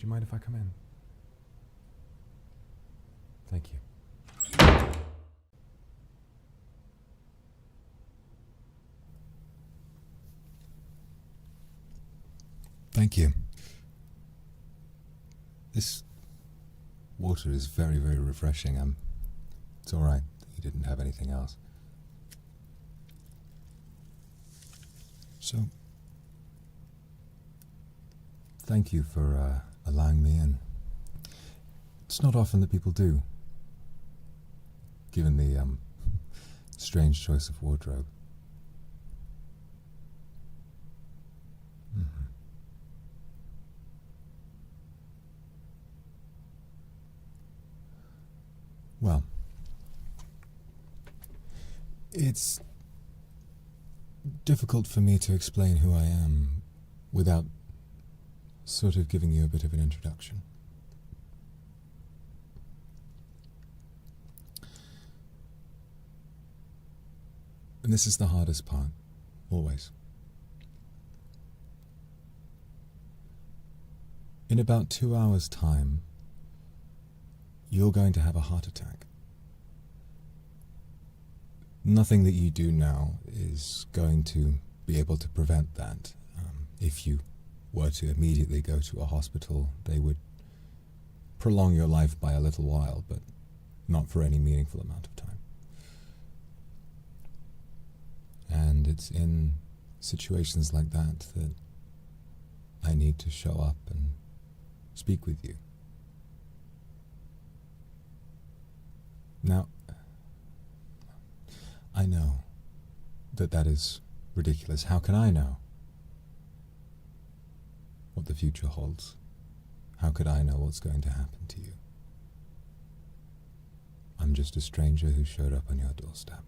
you mind if I come in? Thank you. Thank you. This water is very, very refreshing. It's alright that you didn't have anything else. So, thank you for allowing me in. It's not often that people do, given the strange choice of wardrobe. Well, it's difficult for me to explain who I am without sort of giving you a bit of an introduction. And this is the hardest part, always. In about 2 hours' time, you're going to have a heart attack. Nothing that you do now is going to be able to prevent that. If you were to immediately go to a hospital, they would prolong your life by a little while, but not for any meaningful amount of time. And it's in situations like that that I need to show up and speak with you. Now, I know that that is ridiculous. How can I know what the future holds? How could I know what's going to happen to you? I'm just a stranger who showed up on your doorstep.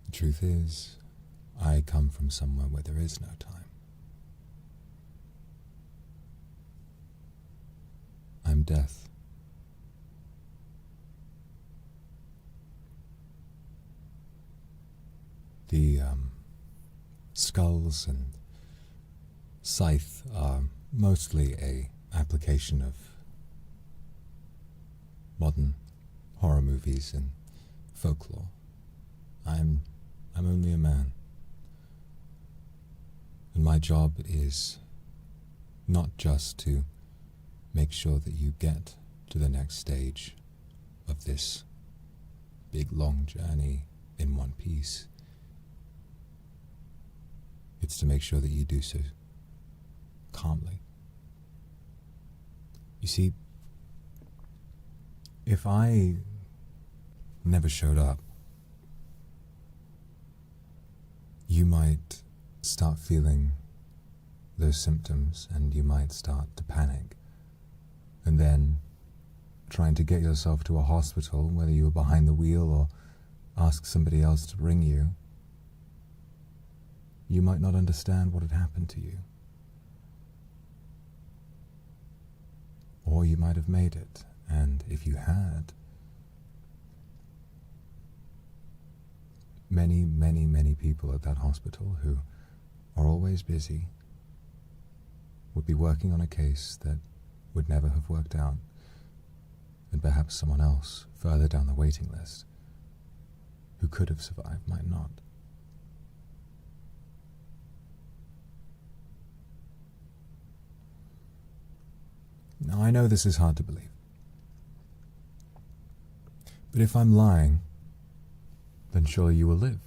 The truth is, I come from somewhere where there is no time. I'm death. The skulls and scythe are mostly a application of modern horror movies and folklore. I'm only a man. And my job is not just to make sure that you get to the next stage of this big long journey in one piece. It's to make sure that you do so calmly. You see, if I never showed up, you might start feeling those symptoms and you might start to panic. And then trying to get yourself to a hospital, whether you were behind the wheel or ask somebody else to bring you, you might not understand what had happened to you. Or you might have made it, and if you had, many, many, many people at that hospital who are always busy would be working on a case that would never have worked out, and perhaps someone else further down the waiting list who could have survived might not. Now, I know this is hard to believe, but if I'm lying, then surely you will live.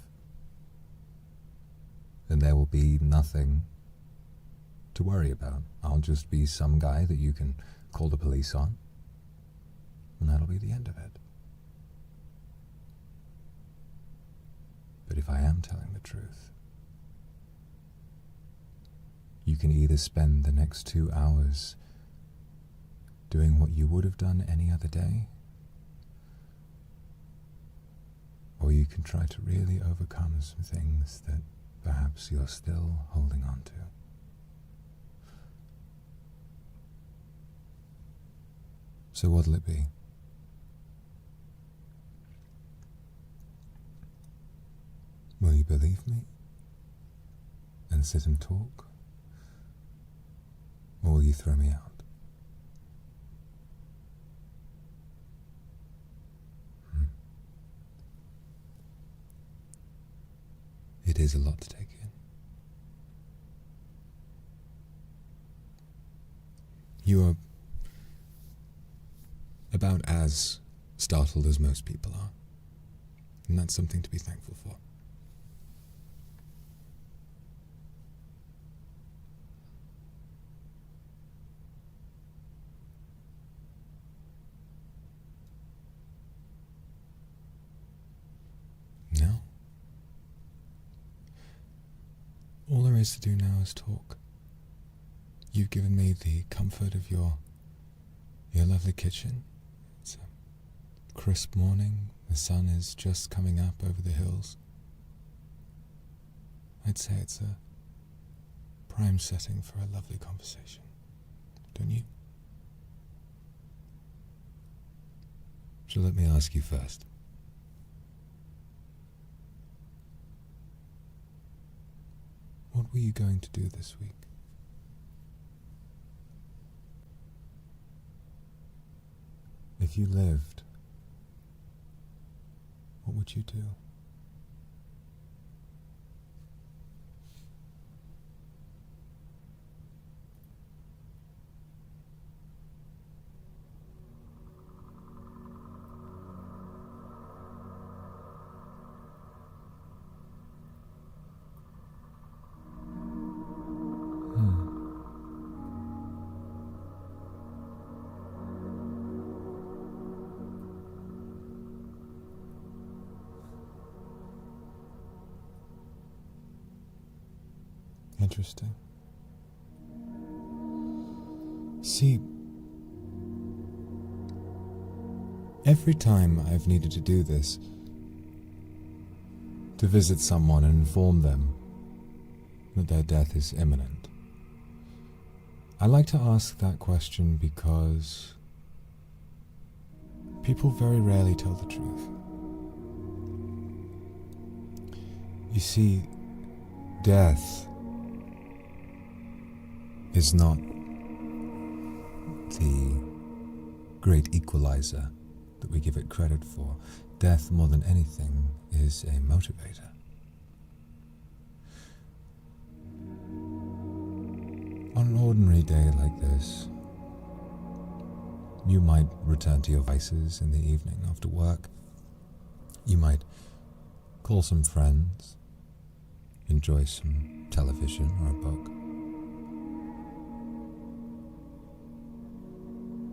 Then there will be nothing to worry about. I'll just be some guy that you can call the police on, and that'll be the end of it. But if I am telling the truth, you can either spend the next 2 hours doing what you would have done any other day, or you can try to really overcome some things that perhaps you're still holding on to. So what'll it be? believe me and sit and talk, or will you throw me out? It is a lot to take in. You are about as startled as most people are, and that's something to be thankful for. Now, all there is to do now is talk. You've given me the comfort of your lovely kitchen. It's a crisp morning. The sun is just coming up over the hills. I'd say it's a prime setting for a lovely conversation, don't you? So let me ask you first. What were you going to do this week? If you lived, what would you do? Interesting. See, every time I've needed to do this, to visit someone and inform them that their death is imminent, I like to ask that question because people very rarely tell the truth. You see, death is not the great equalizer that we give it credit for. Death, more than anything, is a motivator. On an ordinary day like this, you might return to your vices in the evening after work. You might call some friends, enjoy some television or a book.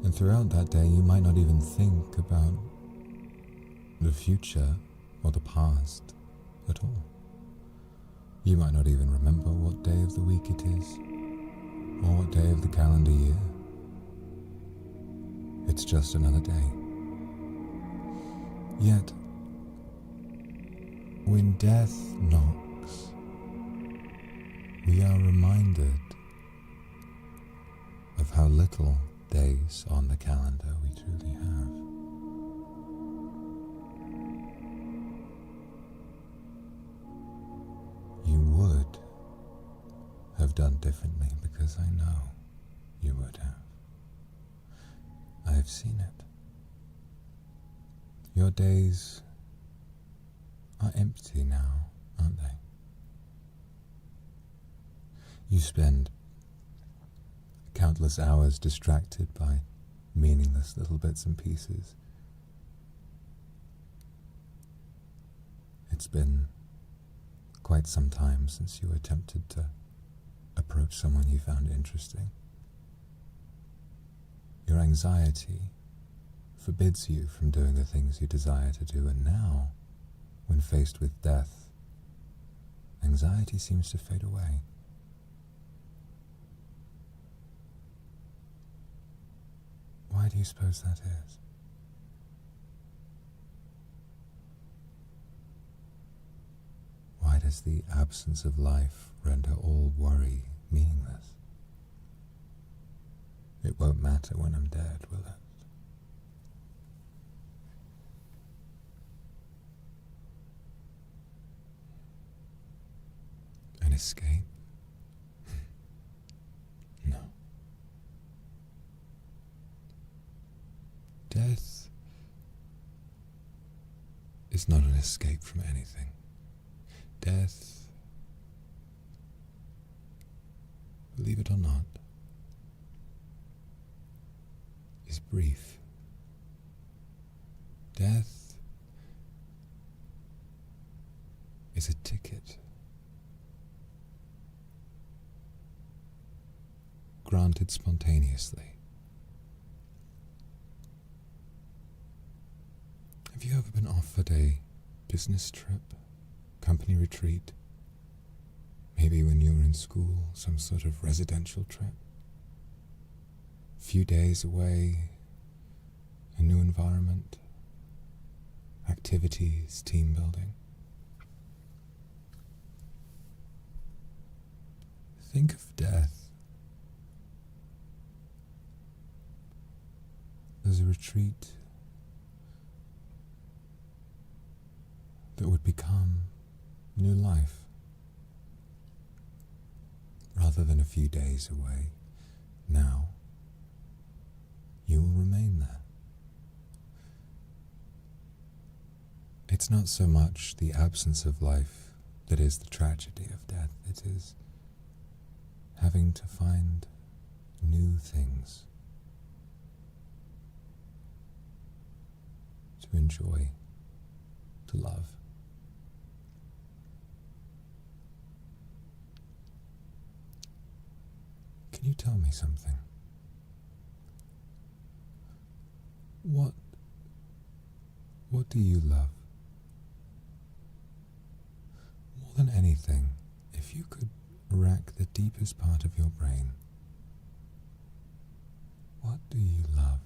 And throughout that day, you might not even think about the future or the past at all. You might not even remember what day of the week it is, or what day of the calendar year. It's just another day. Yet, when death knocks, we are reminded of how little days on the calendar we truly have. You would have done differently, because I know you would have. I have seen it. Your days are empty now, aren't they? You spend countless hours distracted by meaningless little bits and pieces. It's been quite some time since you attempted to approach someone you found interesting. Your anxiety forbids you from doing the things you desire to do, and now, when faced with death, anxiety seems to fade away. Why do you suppose that is? Why does the absence of life render all worry meaningless? It won't matter when I'm dead, will it? Death is not an escape from anything. Death, believe it or not, is brief. Death is a ticket granted spontaneously. Have you ever been offered a business trip, company retreat, maybe when you were in school, some sort of residential trip? A few days away, a new environment, activities, team building. Think of death as a retreat that would become new life, rather than a few days away. Now, you will remain there. It's not so much the absence of life that is the tragedy of death. It is having to find new things to enjoy, to love. Can you tell me something? What do you love? More than anything, if you could rack the deepest part of your brain, what do you love?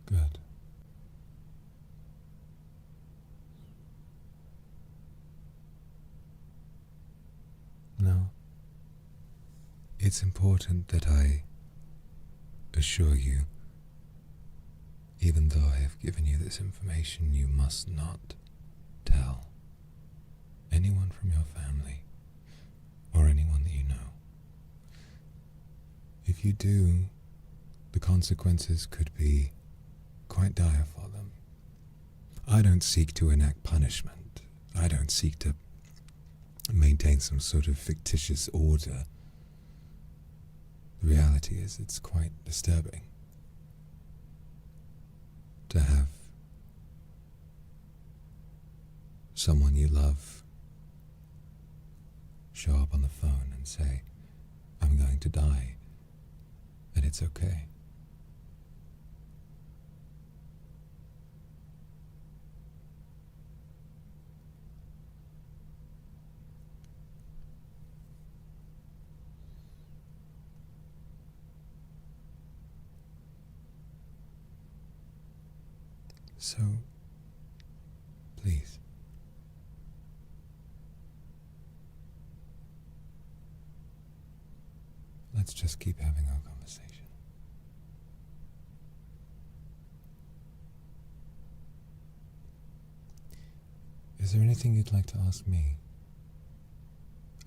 Good. Now, it's important that I assure you, even though I have given you this information, you must not tell anyone from your family or anyone that you know. If you do, the consequences could be quite dire for them. I don't seek to enact punishment. I don't seek to maintain some sort of fictitious order. The reality is, it's quite disturbing to have someone you love show up on the phone and say, "I'm going to die, and it's okay." So, please, let's just keep having our conversation. Is there anything you'd like to ask me?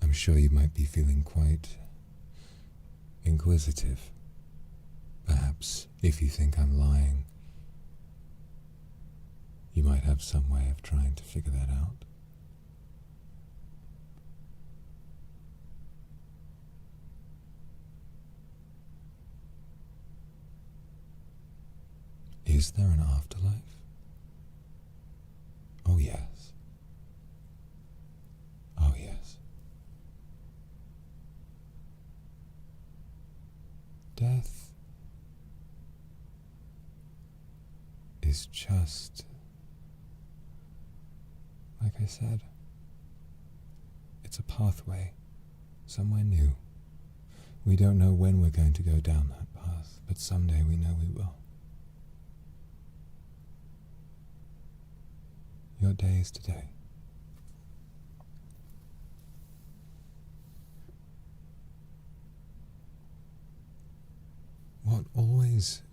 I'm sure you might be feeling quite inquisitive. Perhaps if you think I'm lying, you might have some way of trying to figure that out. Is there an afterlife? Oh yes. Oh yes. Death is just, like I said, it's a pathway, somewhere new. We don't know when we're going to go down that path, but someday we know we will. Your day is today. What always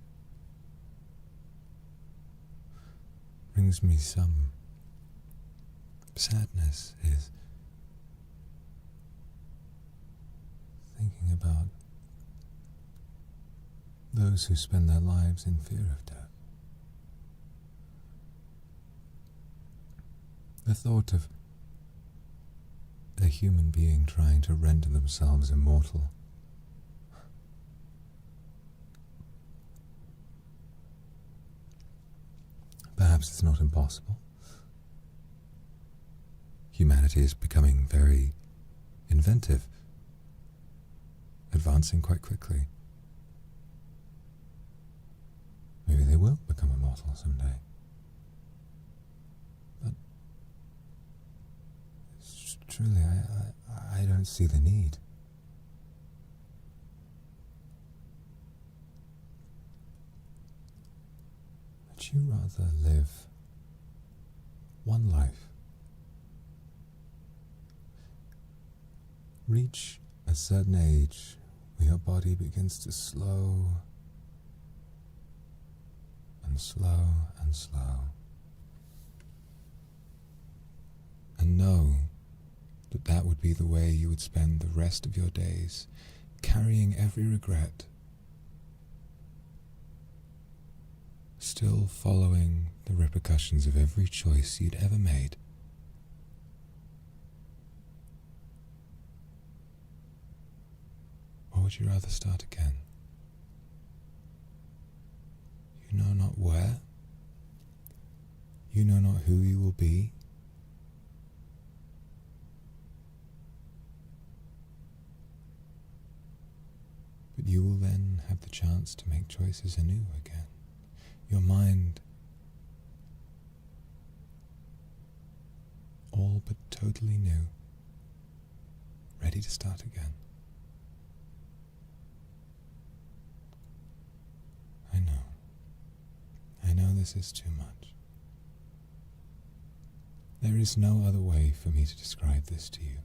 brings me some sadness is thinking about those who spend their lives in fear of death. The thought of a human being trying to render themselves immortal perhaps it's not impossible. Humanity is becoming very inventive, advancing quite quickly. Maybe they will become immortal someday. But truly, I don't see the need. Would you rather live one life, reach a certain age where your body begins to slow and slow and slow, and know that that would be the way you would spend the rest of your days, carrying every regret, still following the repercussions of every choice you'd ever made? Or would you rather start again? You know not where, you know not who you will be, but you will then have the chance to make choices anew again. Your mind, all but totally new, ready to start again. I know this is too much. There is no other way for me to describe this to you.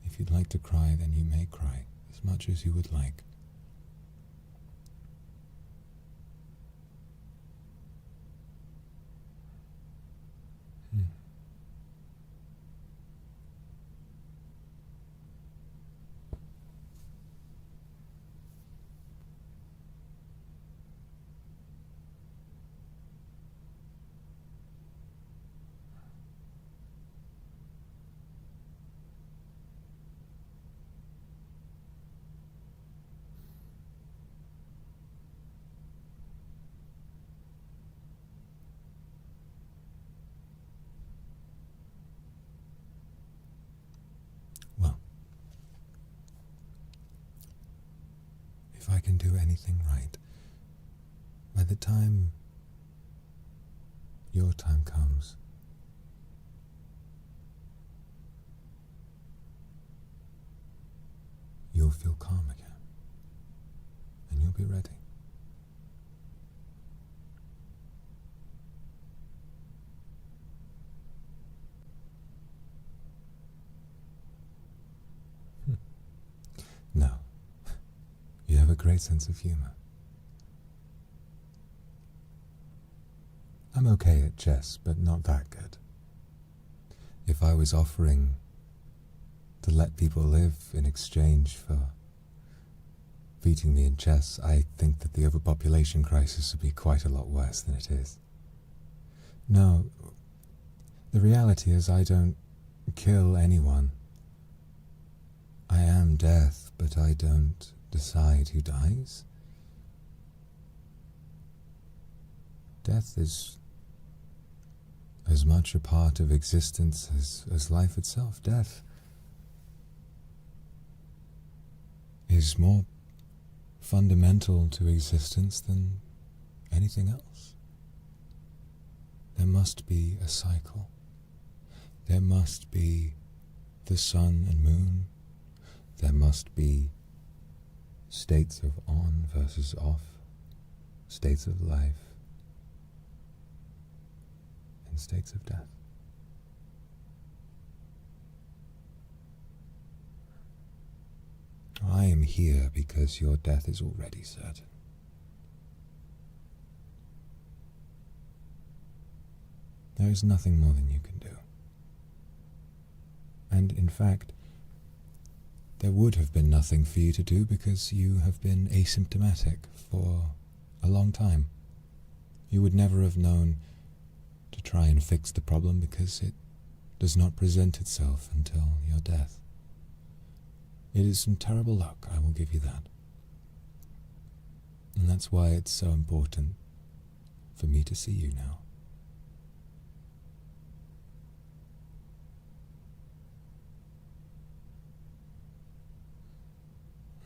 If you'd like to cry, then you may cry as much as you would like. If I can do anything right, by the time your time comes, you'll feel calm again, and you'll be ready. No. You have a great sense of humor. I'm okay at chess, but not that good. If I was offering to let people live in exchange for beating me in chess, I think that the overpopulation crisis would be quite a lot worse than it is. No, the reality is I don't kill anyone. I am death, but I don't decide who dies. Death is as much a part of existence as life itself. Death is more fundamental to existence than anything else. There must be a cycle. There must be the sun and moon. There must be states of on versus off, states of life, and states of death. I am here because your death is already certain. There is nothing more than you can do. And in fact, there would have been nothing for you to do because you have been asymptomatic for a long time. You would never have known to try and fix the problem because it does not present itself until your death. It is some terrible luck, I will give you that. And that's why it's so important for me to see you now.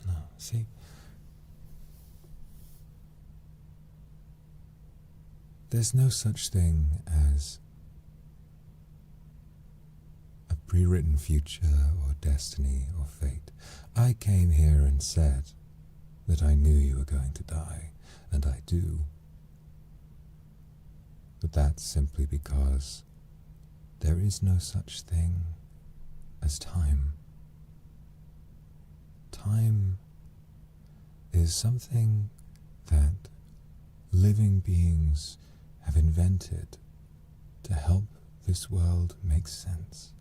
No, see? There's no such thing as a pre-written future or destiny or fate. I came here and said that I knew you were going to die, and I do. But that's simply because there is no such thing as time. Time is something that living beings have invented to help this world make sense.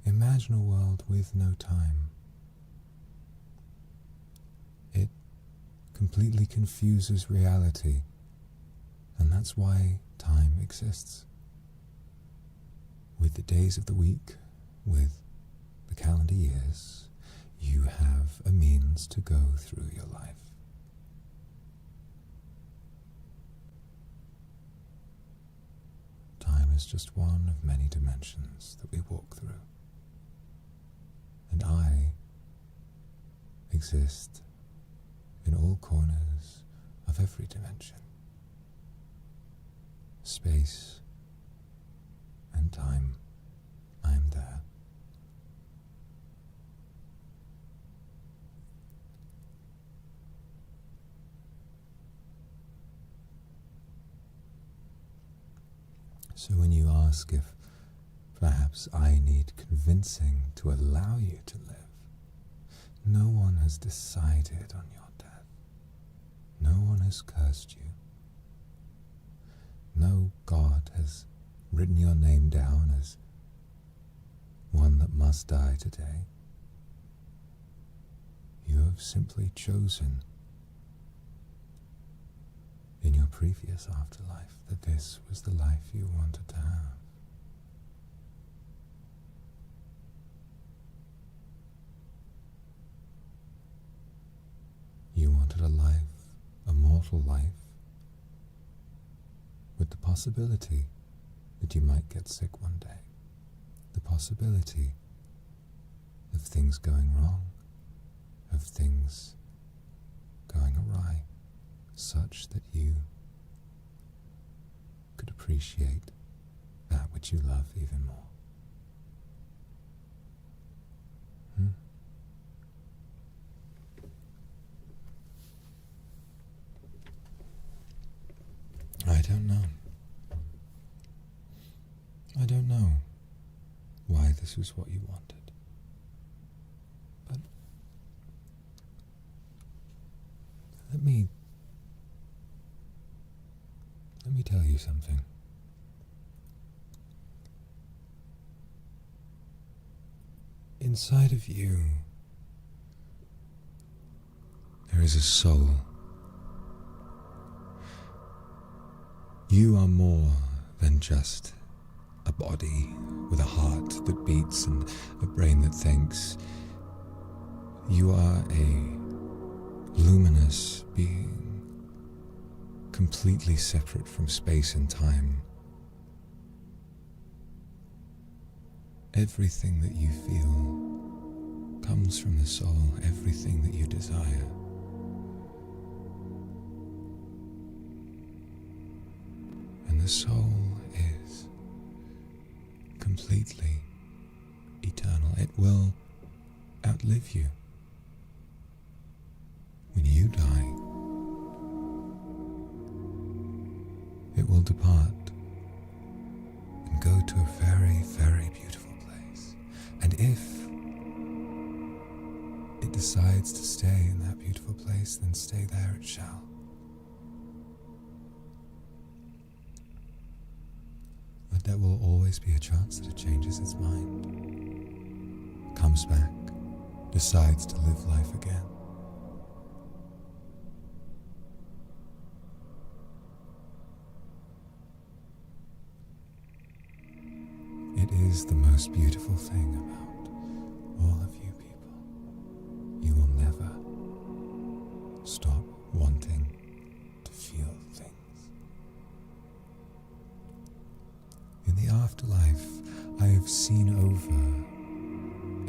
Imagine a world with no time. It completely confuses reality, and that's why time exists. With the days of the week, with the calendar years, you have a means to go through your life. Time is just one of many dimensions that we walk through. And I exist in all corners of every dimension. Space and time, I am there. So when you ask if perhaps I need convincing to allow you to live, no one has decided on your death. No one has cursed you. No God has written your name down as one that must die today. You have simply chosen in your previous afterlife that this was the life you wanted to have. You wanted a life, a mortal life, with the possibility that you might get sick one day, the possibility of things going wrong, of things going awry, such that you could appreciate that which you love even more. I don't know. I don't know why this was what you wanted. But let me tell you something. Inside of you, there is a soul. You are more than just a body with a heart that beats and a brain that thinks. You are a luminous being, completely separate from space and time. Everything that you feel comes from the soul, everything that you desire. And the soul is completely eternal. It will outlive you. when you die, it will depart and go to a very, very beautiful place. And if it decides to stay in that beautiful place, then stay there it shall. But there will always be a chance that it changes its mind, comes back, decides to live life again. It is the most beautiful thing about all of you people. You will never stop wanting to feel things. In the afterlife, I have seen over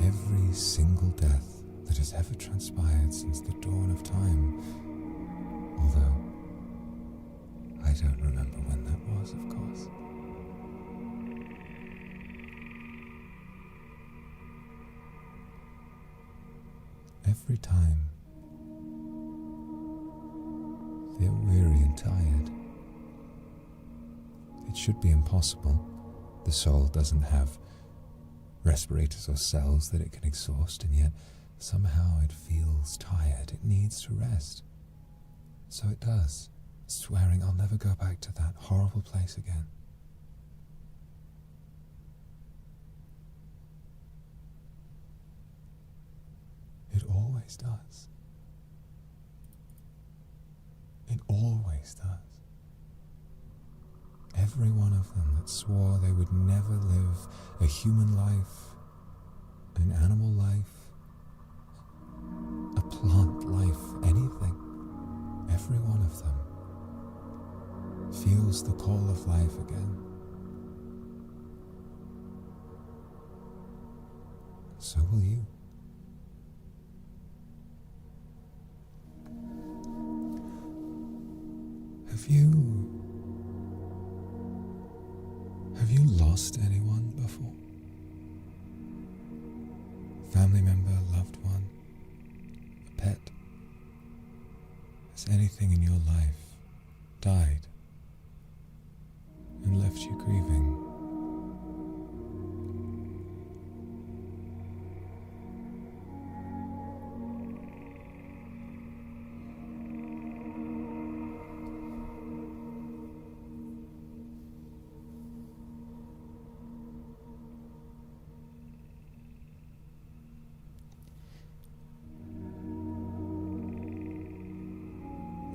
every single death that has ever transpired since the dawn of time, although I don't remember when that was, of course. Every time they're weary and tired. It should be impossible. The soul doesn't have respirators or cells that it can exhaust, and yet somehow it feels tired. It needs to rest. So it does, swearing I'll never go back to that horrible place again. It always does. It always does. Every one of them that swore they would never live a human life, an animal life, a plant life, anything, every one of them feels the call of life again. So will you. Have you lost anyone before? Family member, loved one, a pet? Has anything in your life died and left you grieving?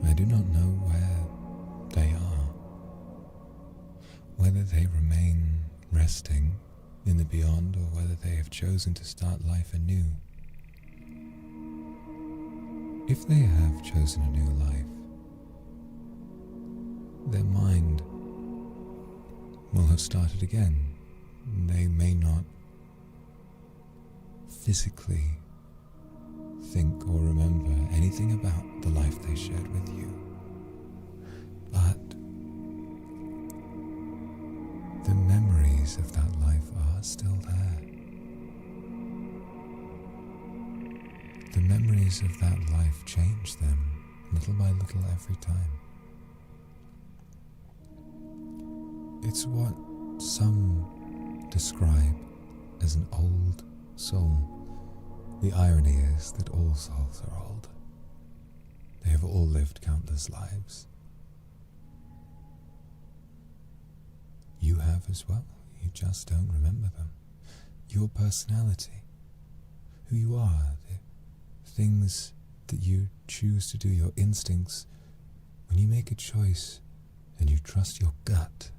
I do not know where they are, whether they remain resting in the beyond or whether they have chosen to start life anew. If they have chosen a new life, their mind will have started again. They may not physically think or remember anything about the life they shared with you, but the memories of that life are still there. The memories of that life change them little by little every time. It's what some describe as an old soul. The irony is that all souls are old. They have all lived countless lives. You have as well. You just don't remember them. Your personality, who you are, the things that you choose to do, your instincts, when you make a choice and you trust your gut.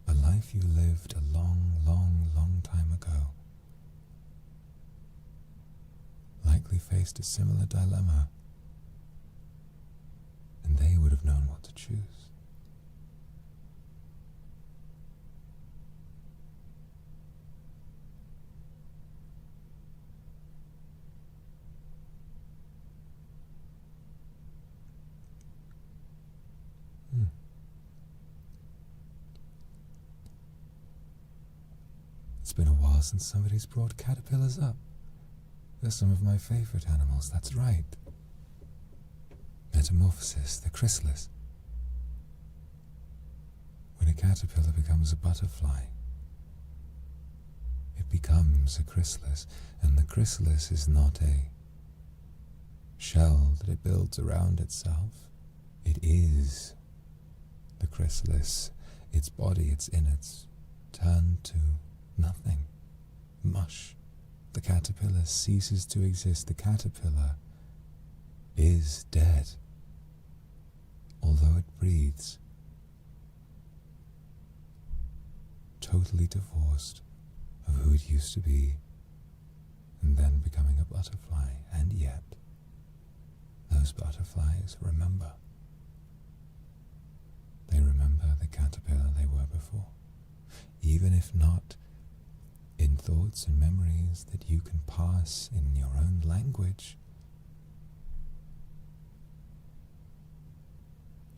A life you lived a long, long, long time ago likely faced a similar dilemma, and they would have known what to choose. It's been a while since somebody's brought caterpillars up. They're some of my favorite animals, that's right. Metamorphosis, the chrysalis. When a caterpillar becomes a butterfly, it becomes a chrysalis, and the chrysalis is not a shell that it builds around itself. It is the chrysalis. Its body, its innards, turn to nothing, mush. The caterpillar ceases to exist. The caterpillar is dead, although it breathes, totally divorced of who it used to be, and then becoming a butterfly. And yet, those butterflies remember. They remember the caterpillar they were before, even if not in thoughts and memories that you can pass in your own language.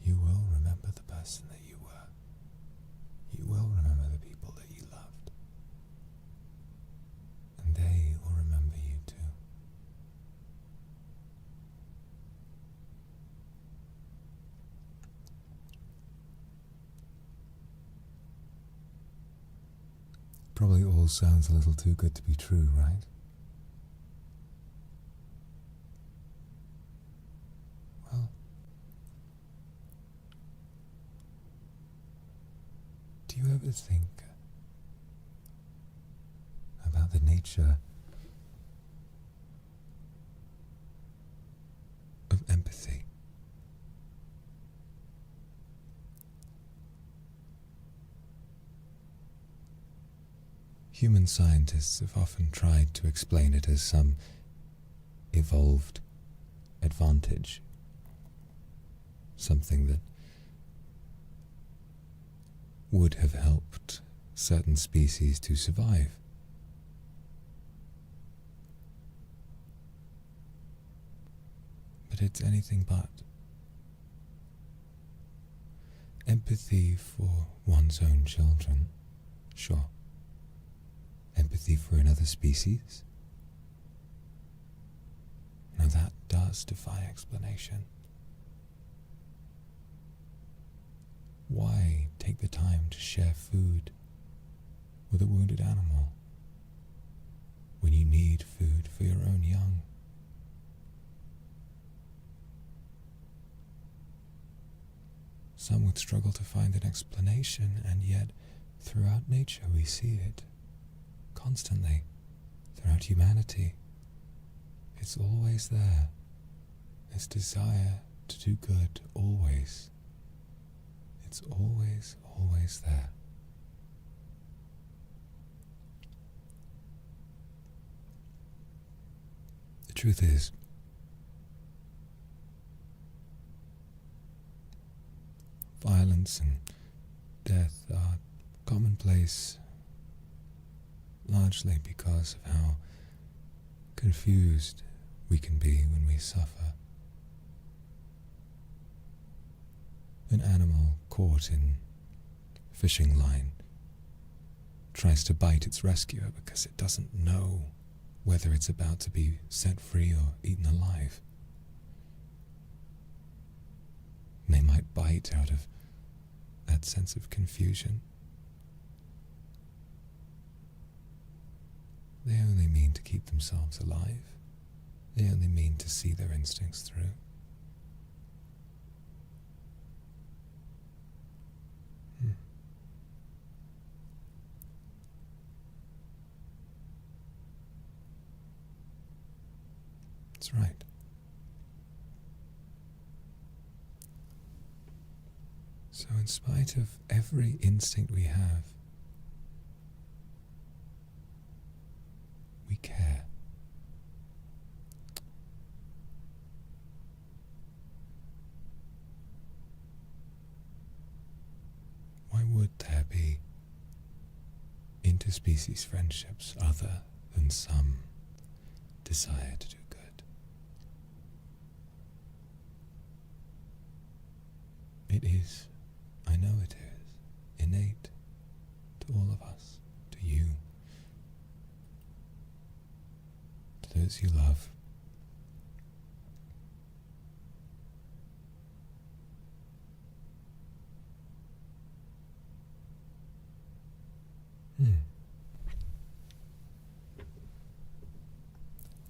You will remember the person that you were. You will remember the people that you loved. And they will remember you too. Probably all sounds a little too good to be true, right? Well, do you ever think about the nature of empathy? Human scientists have often tried to explain it as some evolved advantage, something that would have helped certain species to survive. But it's anything but. Empathy for one's own children, sure. Empathy for another species? Now that does defy explanation. Why take the time to share food with a wounded animal when you need food for your own young? Some would struggle to find an explanation, and yet throughout nature we see it. Constantly, throughout humanity, it's always there. This desire to do good, always. It's always, always there. The truth is, violence and death are commonplace, largely because of how confused we can be when we suffer. An animal caught in fishing line tries to bite its rescuer because it doesn't know whether it's about to be set free or eaten alive. And they might bite out of that sense of confusion. They only mean to keep themselves alive. They only mean to see their instincts through. That's right. So in spite of every instinct we have, we care. Why would there be interspecies friendships other than some desire to do good? It is, I know it is, innate to all of us, to you, to those those you love.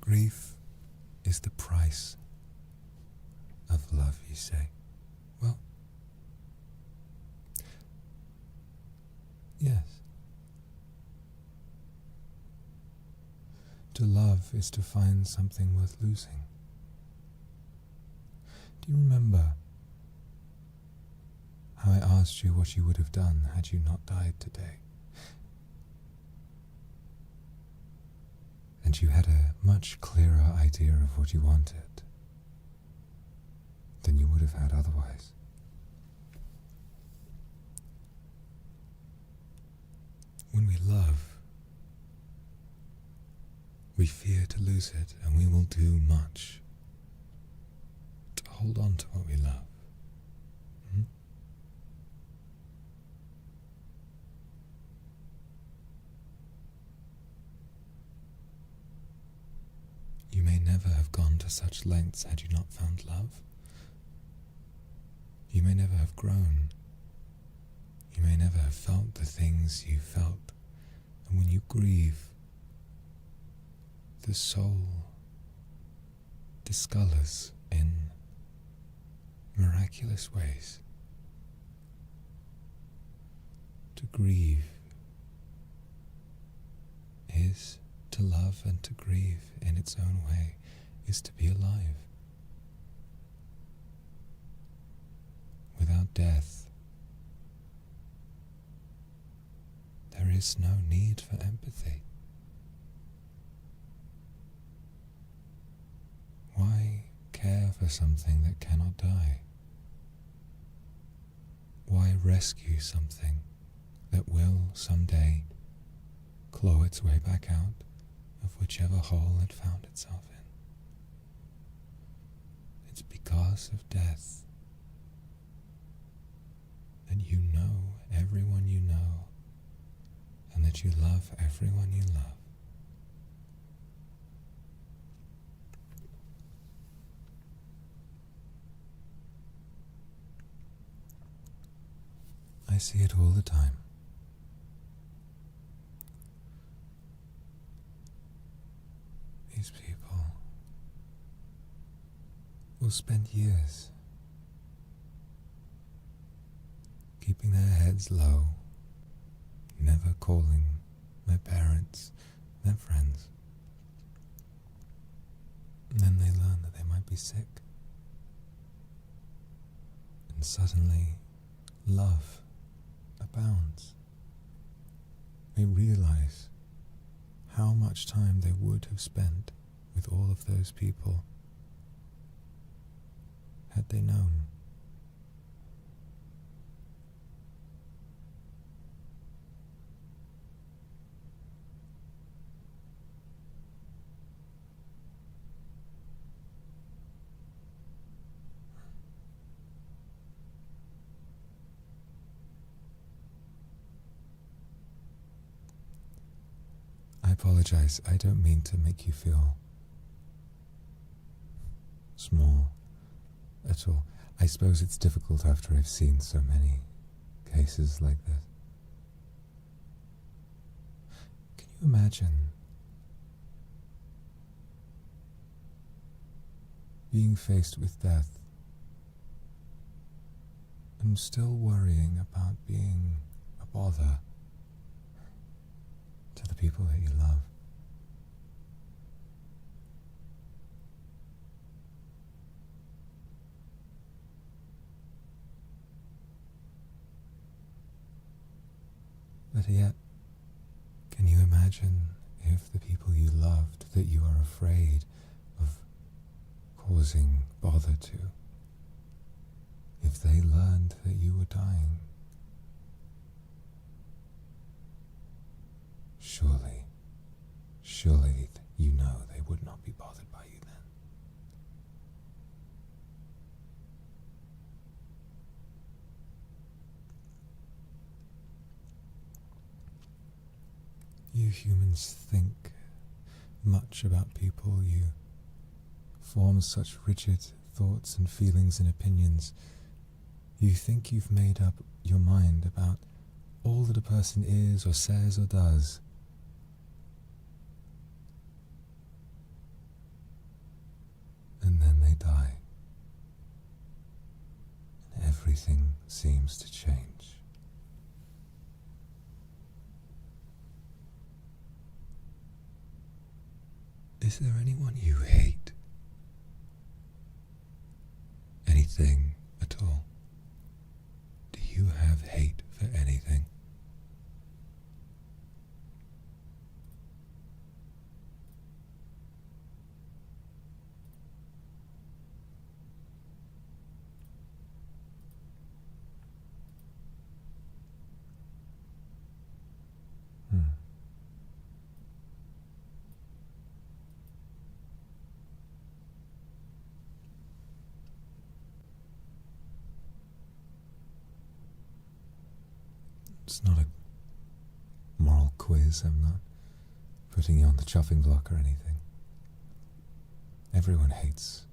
Grief is the price of love, you say. Well, yes. To love is to find something worth losing. Do you remember how I asked you what you would have done had you not died today? And you had a much clearer idea of what you wanted than you would have had otherwise. When we love, we fear to lose it, and we will do much to hold on to what we love. You may never have gone to such lengths had you not found love. You may never have grown. You may never have felt the things you felt. And when you grieve, the soul discolors in miraculous ways. To grieve is to love, and to grieve in its own way is to be alive. Without death, there is no need for empathy. Why care for something that cannot die? Why rescue something that will someday claw its way back out of whichever hole it found itself in? It's because of death that you know everyone you know, and that you love everyone you love. I see it all the time. These people will spend years keeping their heads low, never calling their parents, their friends. And then they learn that they might be sick. And suddenly, love abounds. They realize how much time they would have spent with all of those people had they known. I apologize. I don't mean to make you feel small at all. I suppose it's difficult after I've seen so many cases like this. Can you imagine being faced with death and still worrying about being a bother to the people that you love? But yet, can you imagine if the people you loved that you are afraid of causing bother to, if they learned that you were dying? Surely you know they would not be bothered by you then. You humans think much about people, you form such rigid thoughts and feelings and opinions. You think you've made up your mind about all that a person is or says or does. And then they die. And everything seems to change. Is there anyone you hate? Anything at all? Do you have hate for anything? It's not a moral quiz. I'm not putting you on the chopping block or anything. Everyone hates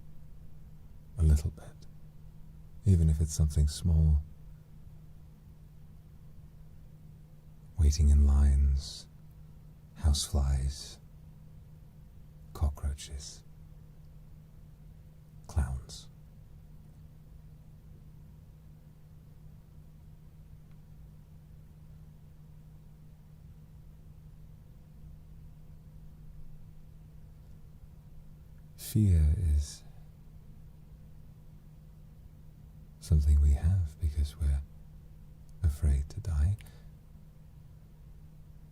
a little bit, even if it's something small. Waiting in lines, houseflies, cockroaches, clowns. Fear is something we have because we're afraid to die,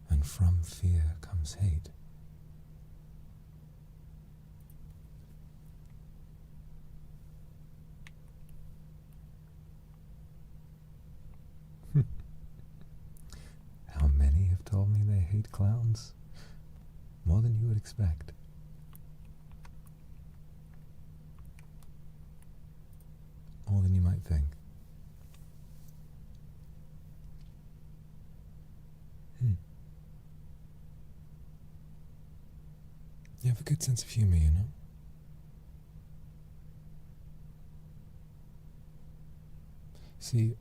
and from fear comes hate. How many have told me they hate clowns? More than you would expect. More than you might think. You have a good sense of humor, you know? See,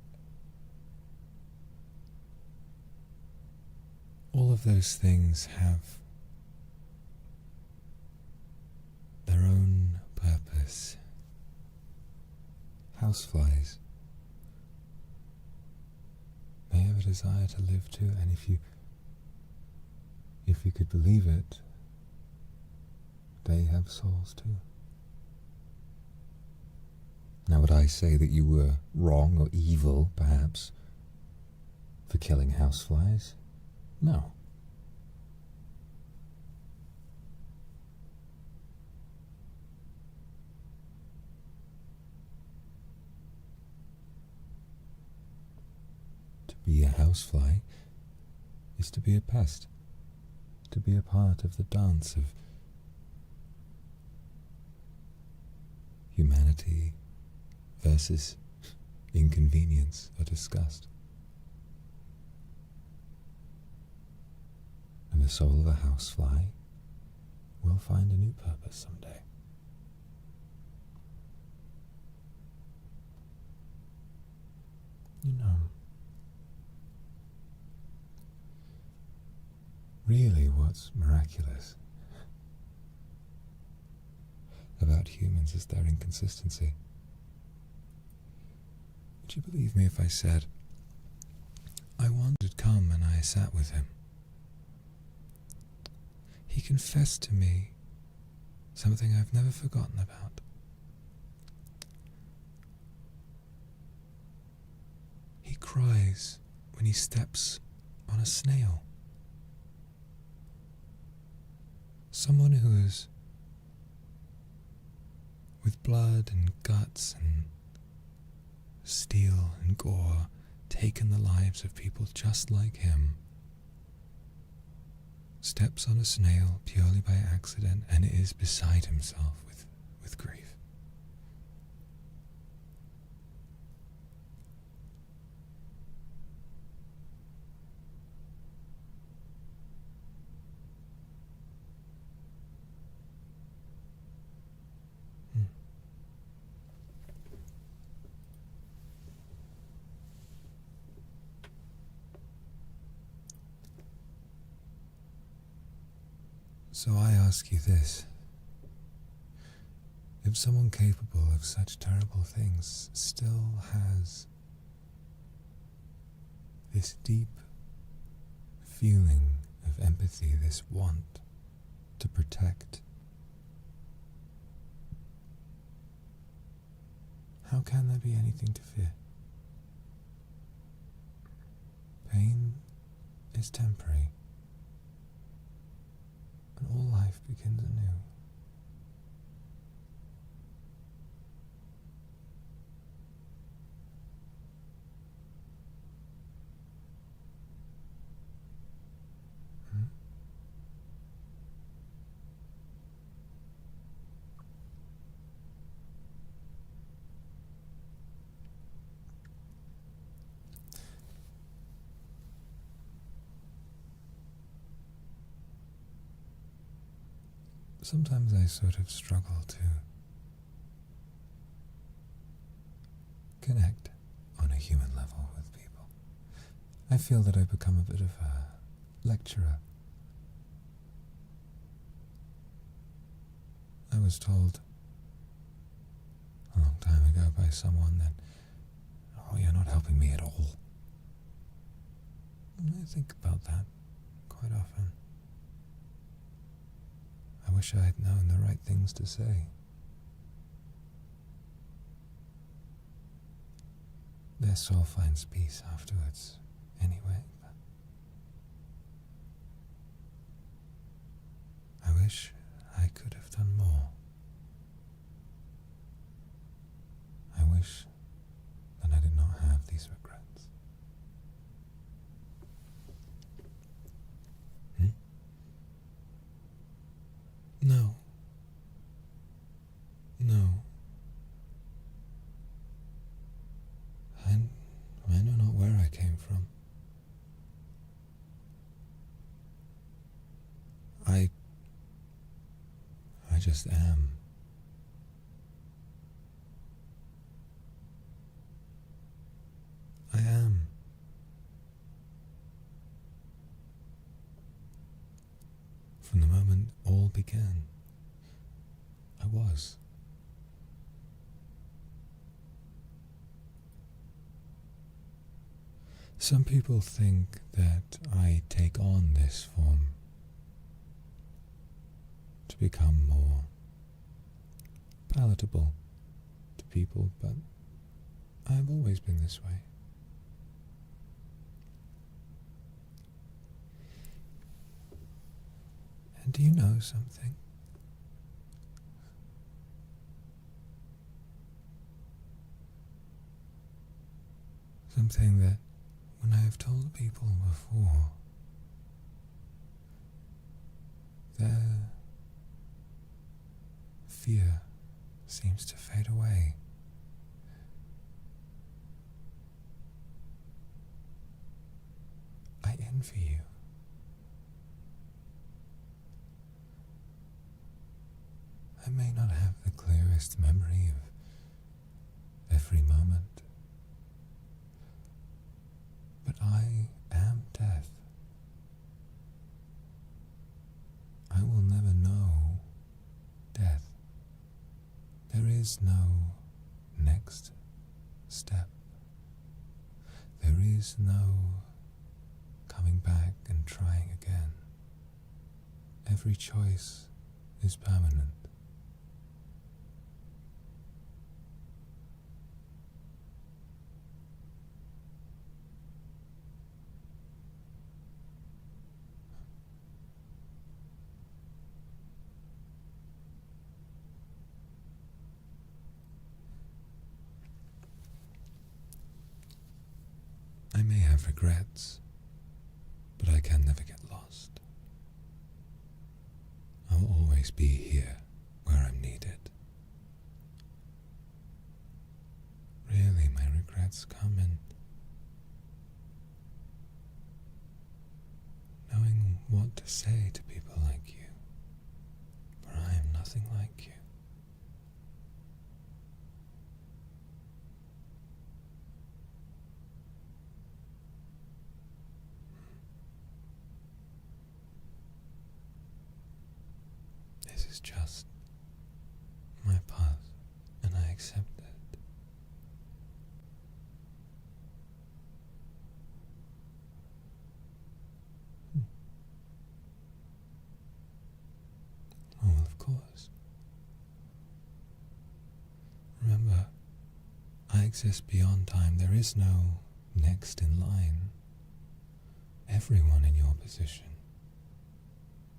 all of those things have their own purpose. Houseflies, they have a desire to live too, and if you could believe it, they have souls too. Now, would I say that you were wrong or evil, perhaps, for killing houseflies? No. To be a housefly is to be a pest, to be a part of the dance of humanity versus inconvenience or disgust. And the soul of a housefly will find a new purpose someday. You know, really what's miraculous about humans is their inconsistency. Would you believe me if I said, I once had come and I sat with him. He confessed to me something I've never forgotten about. He cries when he steps on a snail. Someone who is with blood and guts and steel and gore taken the lives of people just like him, steps on a snail purely by accident and is beside himself with grief. So I ask you this. If someone capable of such terrible things still has this deep feeling of empathy, this want to protect, how can there be anything to fear? Pain is temporary, and all life begins anew. Sometimes I sort of struggle to connect on a human level with people. I feel that I've become a bit of a lecturer. I was told a long time ago by someone that, oh, you're not helping me at all. And I think about that quite often. I wish I had known the right things to say. Their soul finds peace afterwards, anyway. But I wish I could have done more. I wish that I did not have these regrets. No. No. I know not where I came from. I just am. I am. From the moment all began, I was. Some people think that I take on this form to become more palatable to people, but I've always been this way. And do you know something? Something that when I have told people before, their fear seems to fade away. I envy you. I may not have the clearest memory of every moment, but I am death. I will never know death. There is no next step. There is no coming back and trying again. Every choice is permanent. I may have regrets, but I can never get lost. I will always be here where I'm needed. Really, my regrets come in knowing what to say to people like you, for I am nothing like you. exist beyond time. There is no next in line. Everyone in your position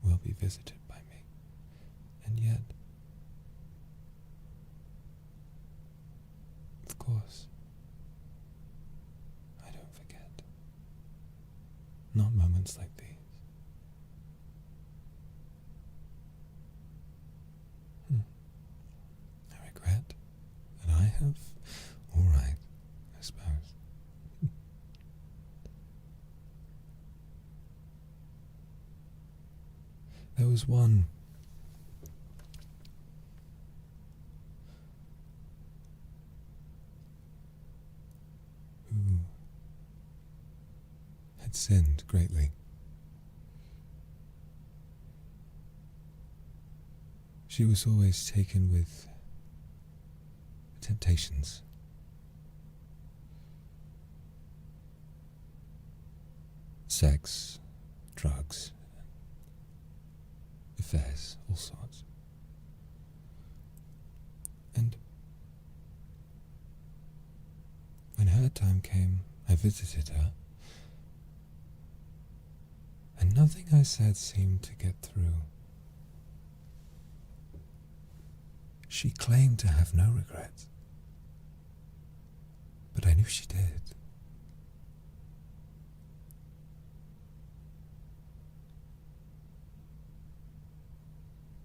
will be visited by me. And yet, of course, I don't forget. Not moments like these. I regret that I have. All right, I suppose. There was one who had sinned greatly. She was always taken with temptations. Sex, drugs, affairs, all sorts. And when her time came, I visited her, and nothing I said seemed to get through. She claimed to have no regrets, but I knew she did.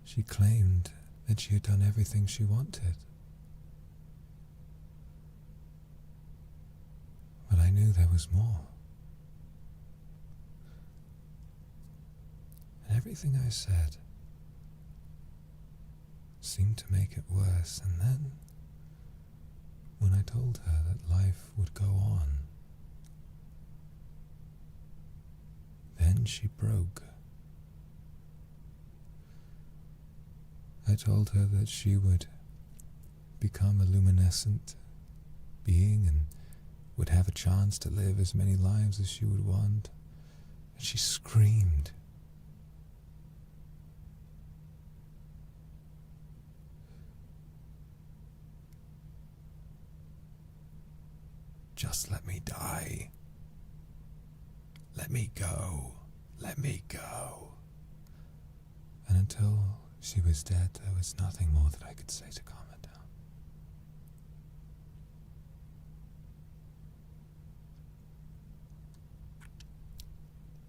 She claimed that she had done everything she wanted. But I knew there was more. And everything I said seemed to make it worse. And then, when I told her that life would go on, then she broke. I told her that she would become a luminescent being and would have a chance to live as many lives as she would want. And she screamed. Just let me die. Let me go. Let me go. And until she was dead, there was nothing more that I could say to calm her down.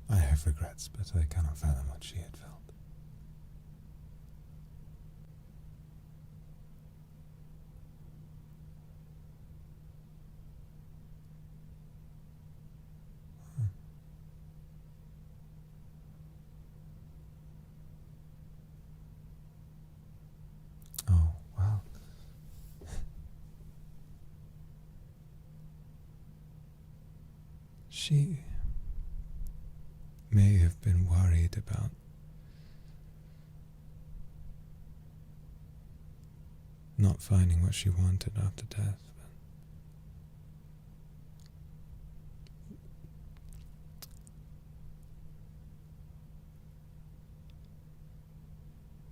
I have regrets, but I cannot fathom what she had felt. Oh, well. She may have been worried about not finding what she wanted after death,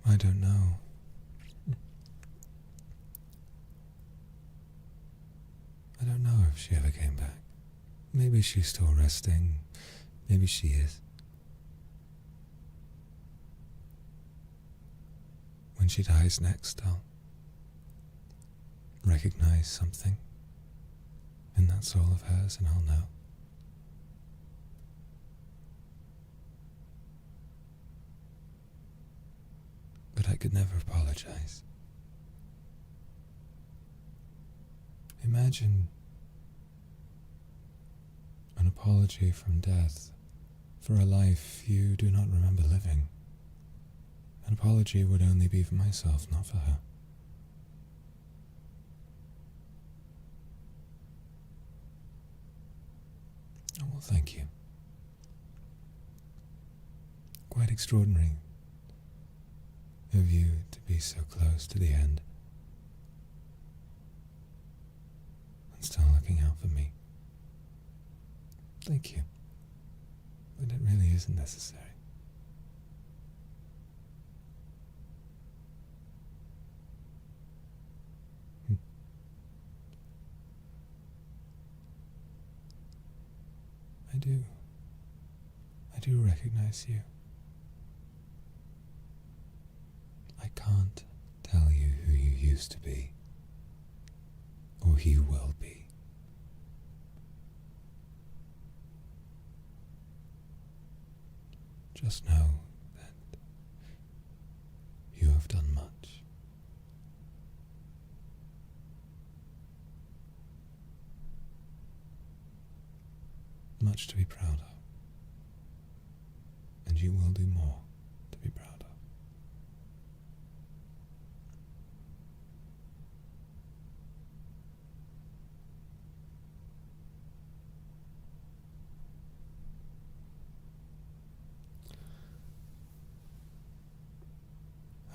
but I don't know. I don't know if she ever came back. Maybe she's still resting. Maybe she is. When she dies next, I'll recognize something in that soul of hers, and I'll know. But I could never apologize. Imagine an apology from death for a life you do not remember living. An apology would only be for myself, not for her. Oh, well, thank you. Quite extraordinary of you to be so close to the end and still looking out for me. Thank you. But it really isn't necessary. I do recognize you. I can't tell you who you used to be, or who you will be. Just know that you have done much. Much to be proud of. And you will do more to be proud of.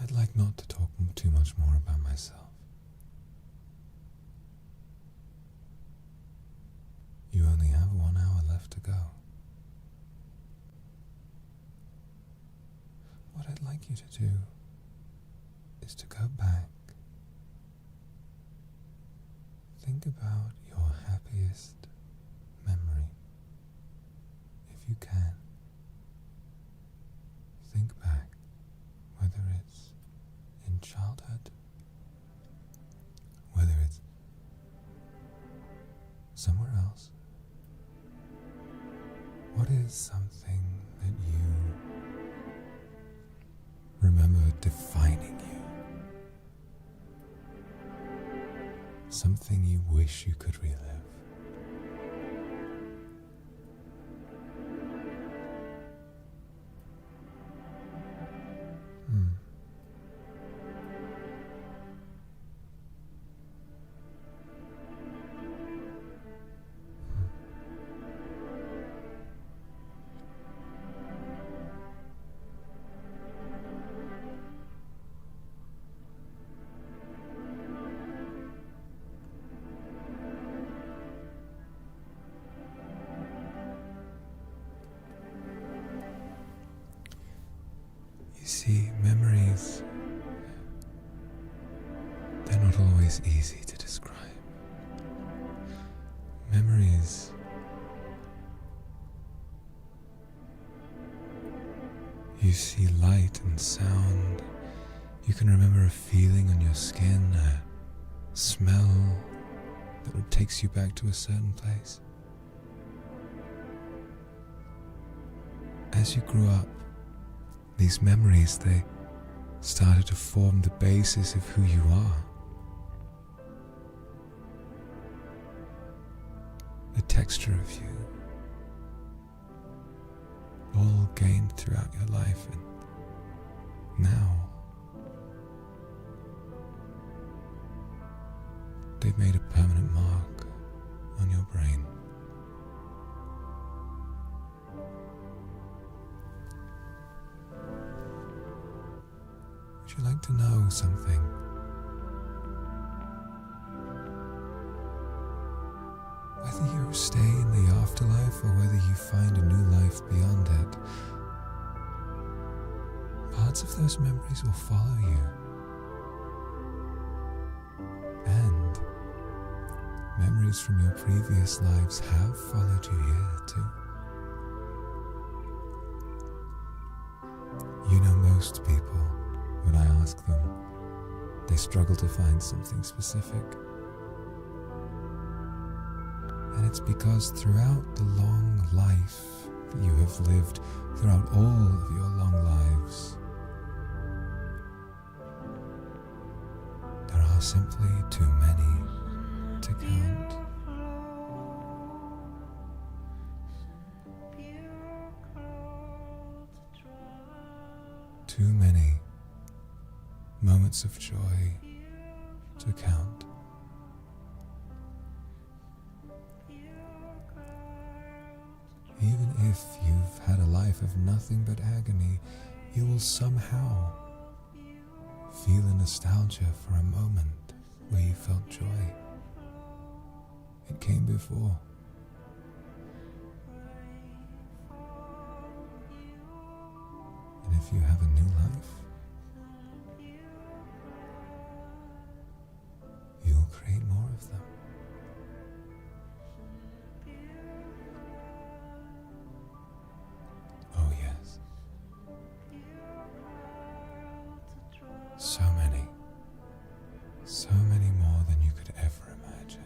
I'd like not to talk too much more about myself. You only have 1 hour left to go. What I'd like you to do is to go back. Think about your happiest memory, if you can. Think back, whether it's in childhood, whether it's somewhere else. What is something that you remember defining you? Something you wish you could relive? You see, memories, they're not always easy to describe. Memories, you see light and sound. You can remember a feeling on your skin, a smell that takes you back to a certain place. As you grew up, these memories, they started to form the basis of who you are. The texture of you, all gained throughout your life, and now they've made a permanent mark on your brain. Would you like to know something? Whether you stay in the afterlife or whether you find a new life beyond it, parts of those memories will follow you. And memories from your previous lives have followed you here too. You know, most people, when I ask them, they struggle to find something specific. And it's because throughout the long life that you have lived, throughout all of your long lives, there are simply too many to count. Too many moments of joy to count. Even if you've had a life of nothing but agony, you will somehow feel a nostalgia for a moment where you felt joy. It came before. And if you have a new life, you'll create more of them. So many more than you could ever imagine.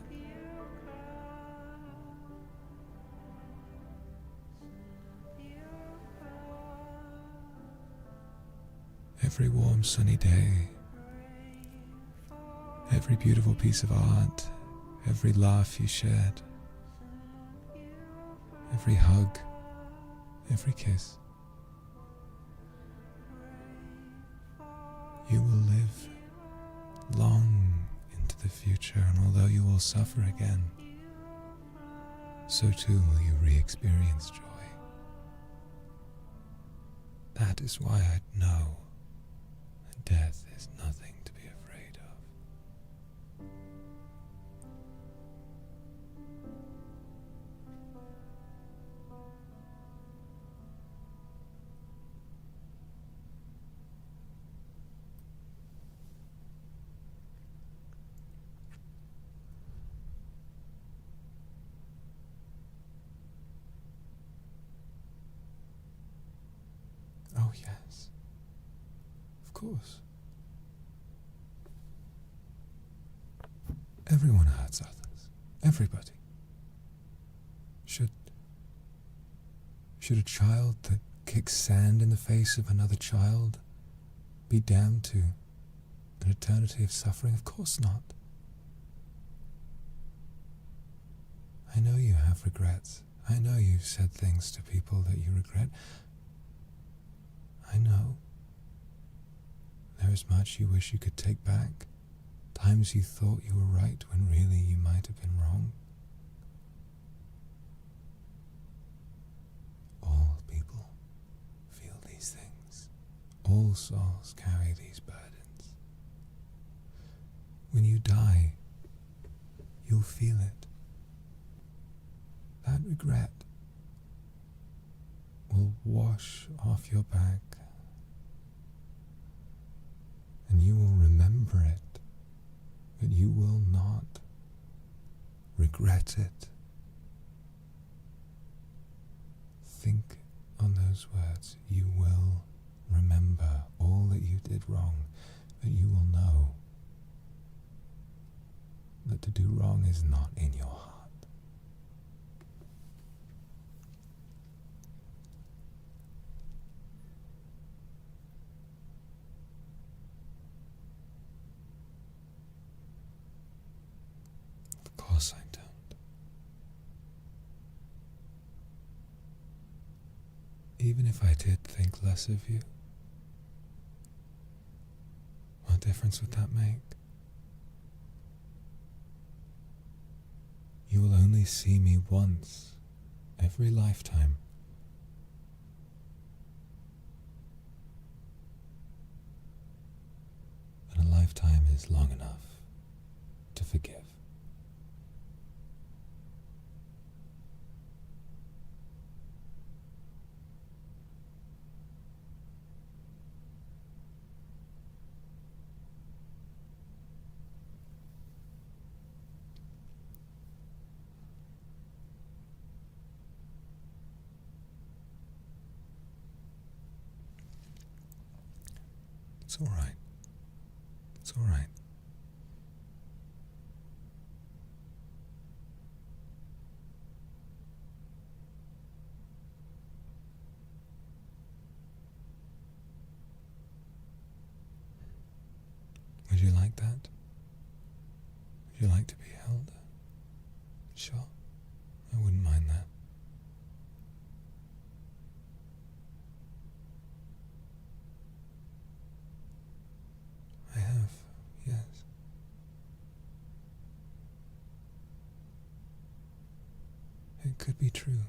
Every warm sunny day, every beautiful piece of art, every laugh you shared, every hug, every kiss. You will live long into the future, and although you will suffer again, so too will you re-experience joy. That is why I know that death is nothing to be afraid of. Oh yes, of course. Everyone hurts others. Everybody. Should a child that kicks sand in the face of another child be damned to an eternity of suffering? Of course not. I know you have regrets. I know you've said things to people that you regret. I know. There is much you wish you could take back. Times you thought you were right when really you might have been wrong. All people feel these things. All souls carry these burdens. When you die, you'll feel it. That regret will wash off your back, and you will remember it, but you will not regret it. Think on those words. You will remember all that you did wrong, but you will know that to do wrong is not in your heart. Of course I don't. Even if I did think less of you, what difference would that make? You will only see me once every lifetime. And a lifetime is long enough to forgive. It's all right. It's all right. Would you like that? Would you like to be held? Sure. I wouldn't mind that. I have, yes. It could be true.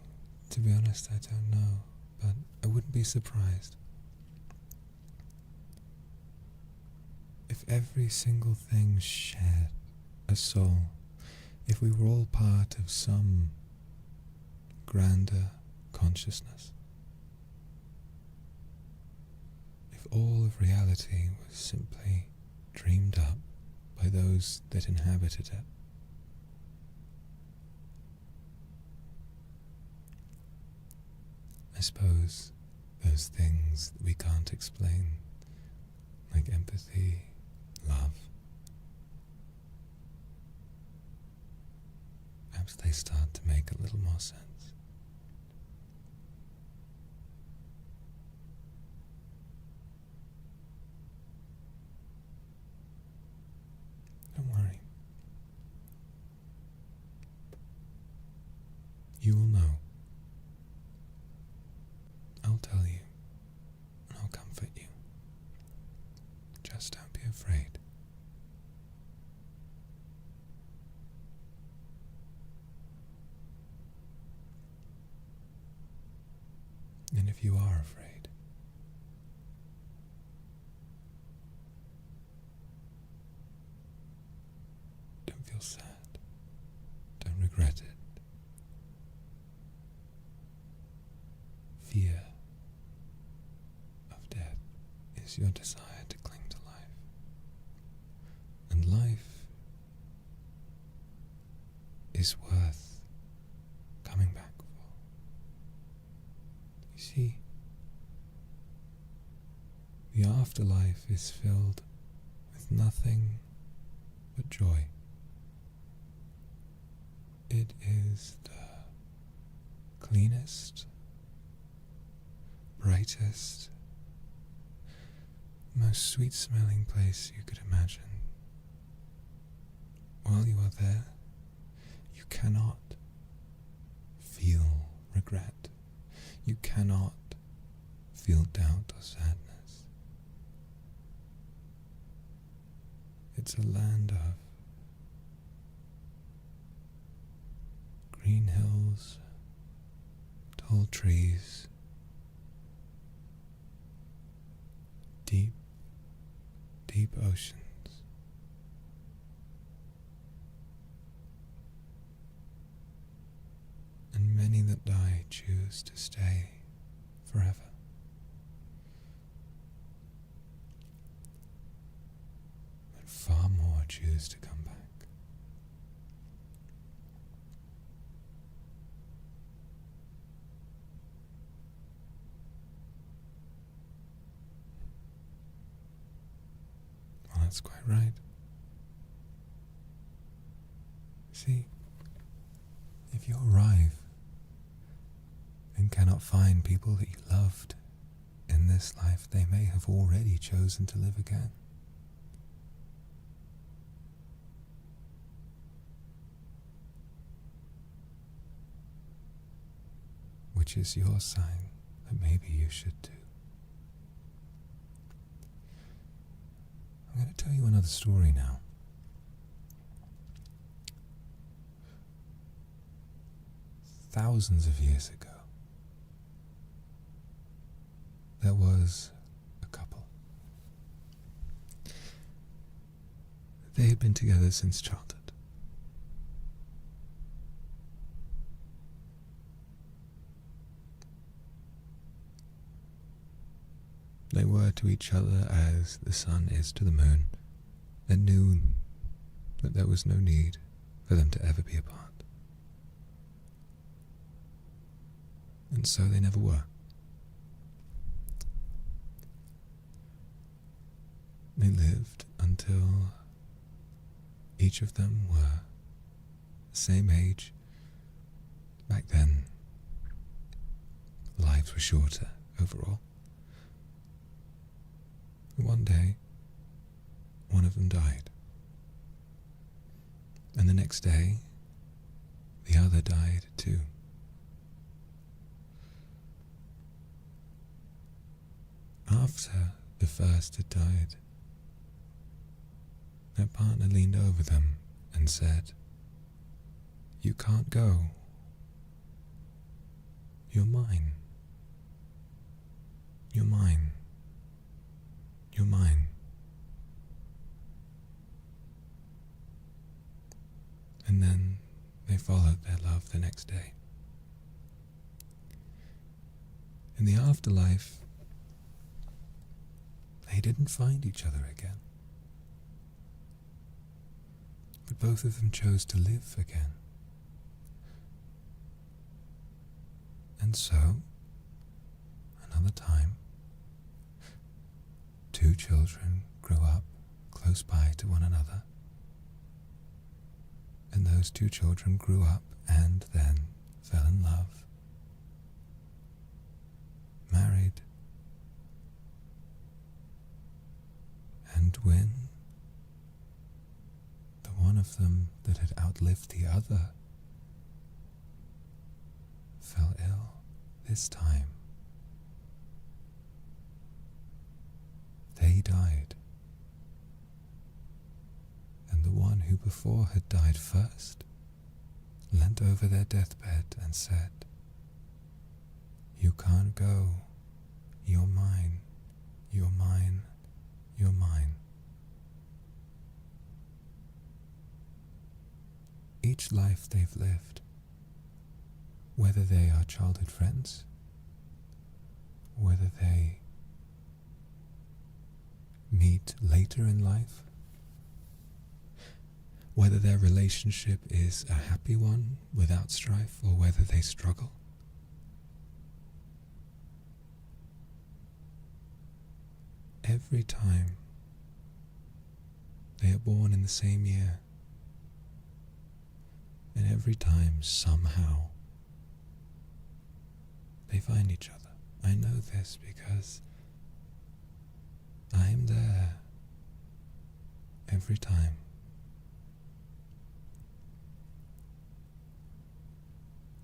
To be honest, I don't know, but I wouldn't be surprised. If every single thing shared a soul, if we were all part of some grander consciousness, if all of reality was simply dreamed up by those that inhabited it, I suppose those things that we can't explain, like empathy perhaps they start to make a little more sense. Don't worry. You will know. I'll tell you, and I'll comfort you. Just don't be afraid. And if you are afraid, don't feel sad. Don't regret it. Fear of death is your desire to cling to life. And life is worth coming back for. You see, the afterlife is filled with nothing but joy. It is the cleanest, brightest, most sweet-smelling place you could imagine. While you are there, you cannot feel regret. You cannot feel doubt or sadness. It's a land of green hills, tall trees, deep, deep oceans. And many that die choose to stay forever. But far more choose to come back. Well, that's quite right. See, if you arrive and cannot find people that you loved in this life, they may have already chosen to live again. Which is your sign that maybe you should too. I'm going to tell you another story now. Thousands of years ago, there was a couple. They had been together since childhood. They were to each other as the sun is to the moon, and knew that there was no need for them to ever be apart. And so they never were. They lived until each of them were the same age. Back then, lives were shorter overall. One day, one of them died. And the next day, the other died too. After the first had died, their partner leaned over them and said, "You can't go. You're mine. You're mine. You're mine." And then they followed their love the next day. In the afterlife, they didn't find each other again. But both of them chose to live again. And so, another time, two children grew up close by to one another. And those two children grew up and then fell in love, married, and when the one of them that had outlived the other fell ill this time, they died, and the one who before had died first leant over their deathbed and said, "You can't go, you're mine, you're mine, you're mine." Each life they've lived, whether they are childhood friends, whether they meet later in life, whether their relationship is a happy one without strife or whether they struggle, every time they are born in the same year, and every time somehow they find each other. I know this because I'm there every time.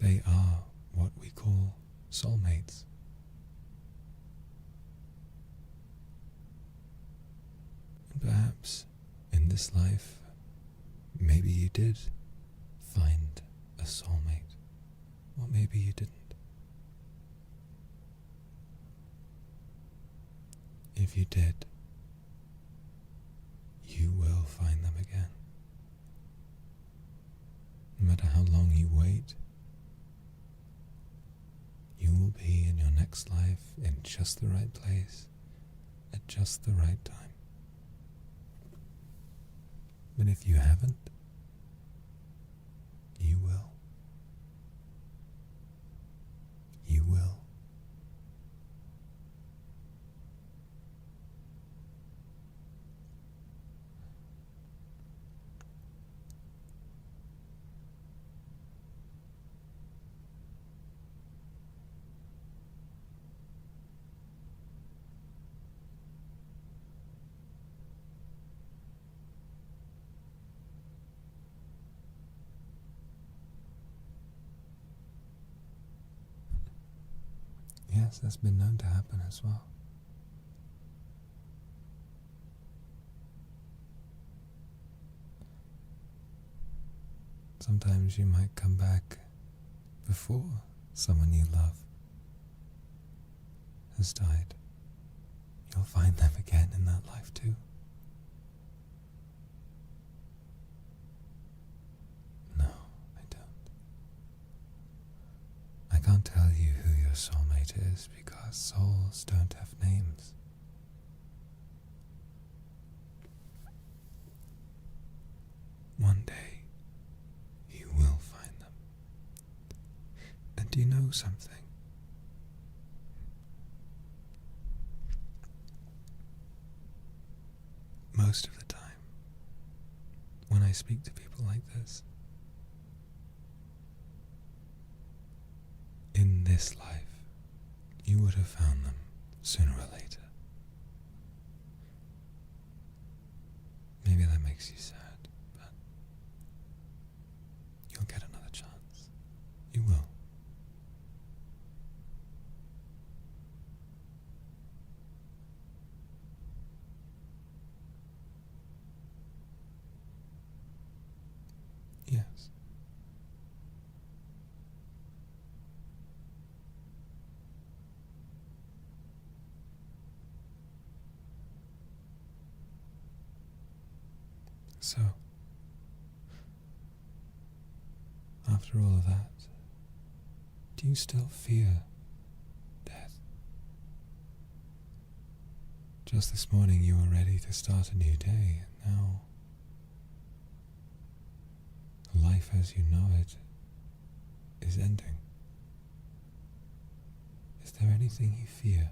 They are what we call soulmates. And perhaps in this life, maybe you did find a soulmate, or maybe you didn't. If you did, you will find them again. No matter how long you wait, you will be in your next life in just the right place at just the right time. But if you haven't, you will. You will. Yes, that's been known to happen as well. Sometimes you might come back before someone you love has died. You'll find them again in that life too. No, I don't. I can't tell you who your soulmate is because souls don't have names. One day, you will find them. And do you know something? Most of the time, when I speak to people like this, in this life, you would have found them sooner or later. Maybe that makes you sad, but you'll get another chance. You will. Yes. So, after all of that, do you still fear death? Just this morning you were ready to start a new day, and now life as you know it is ending. Is there anything you fear?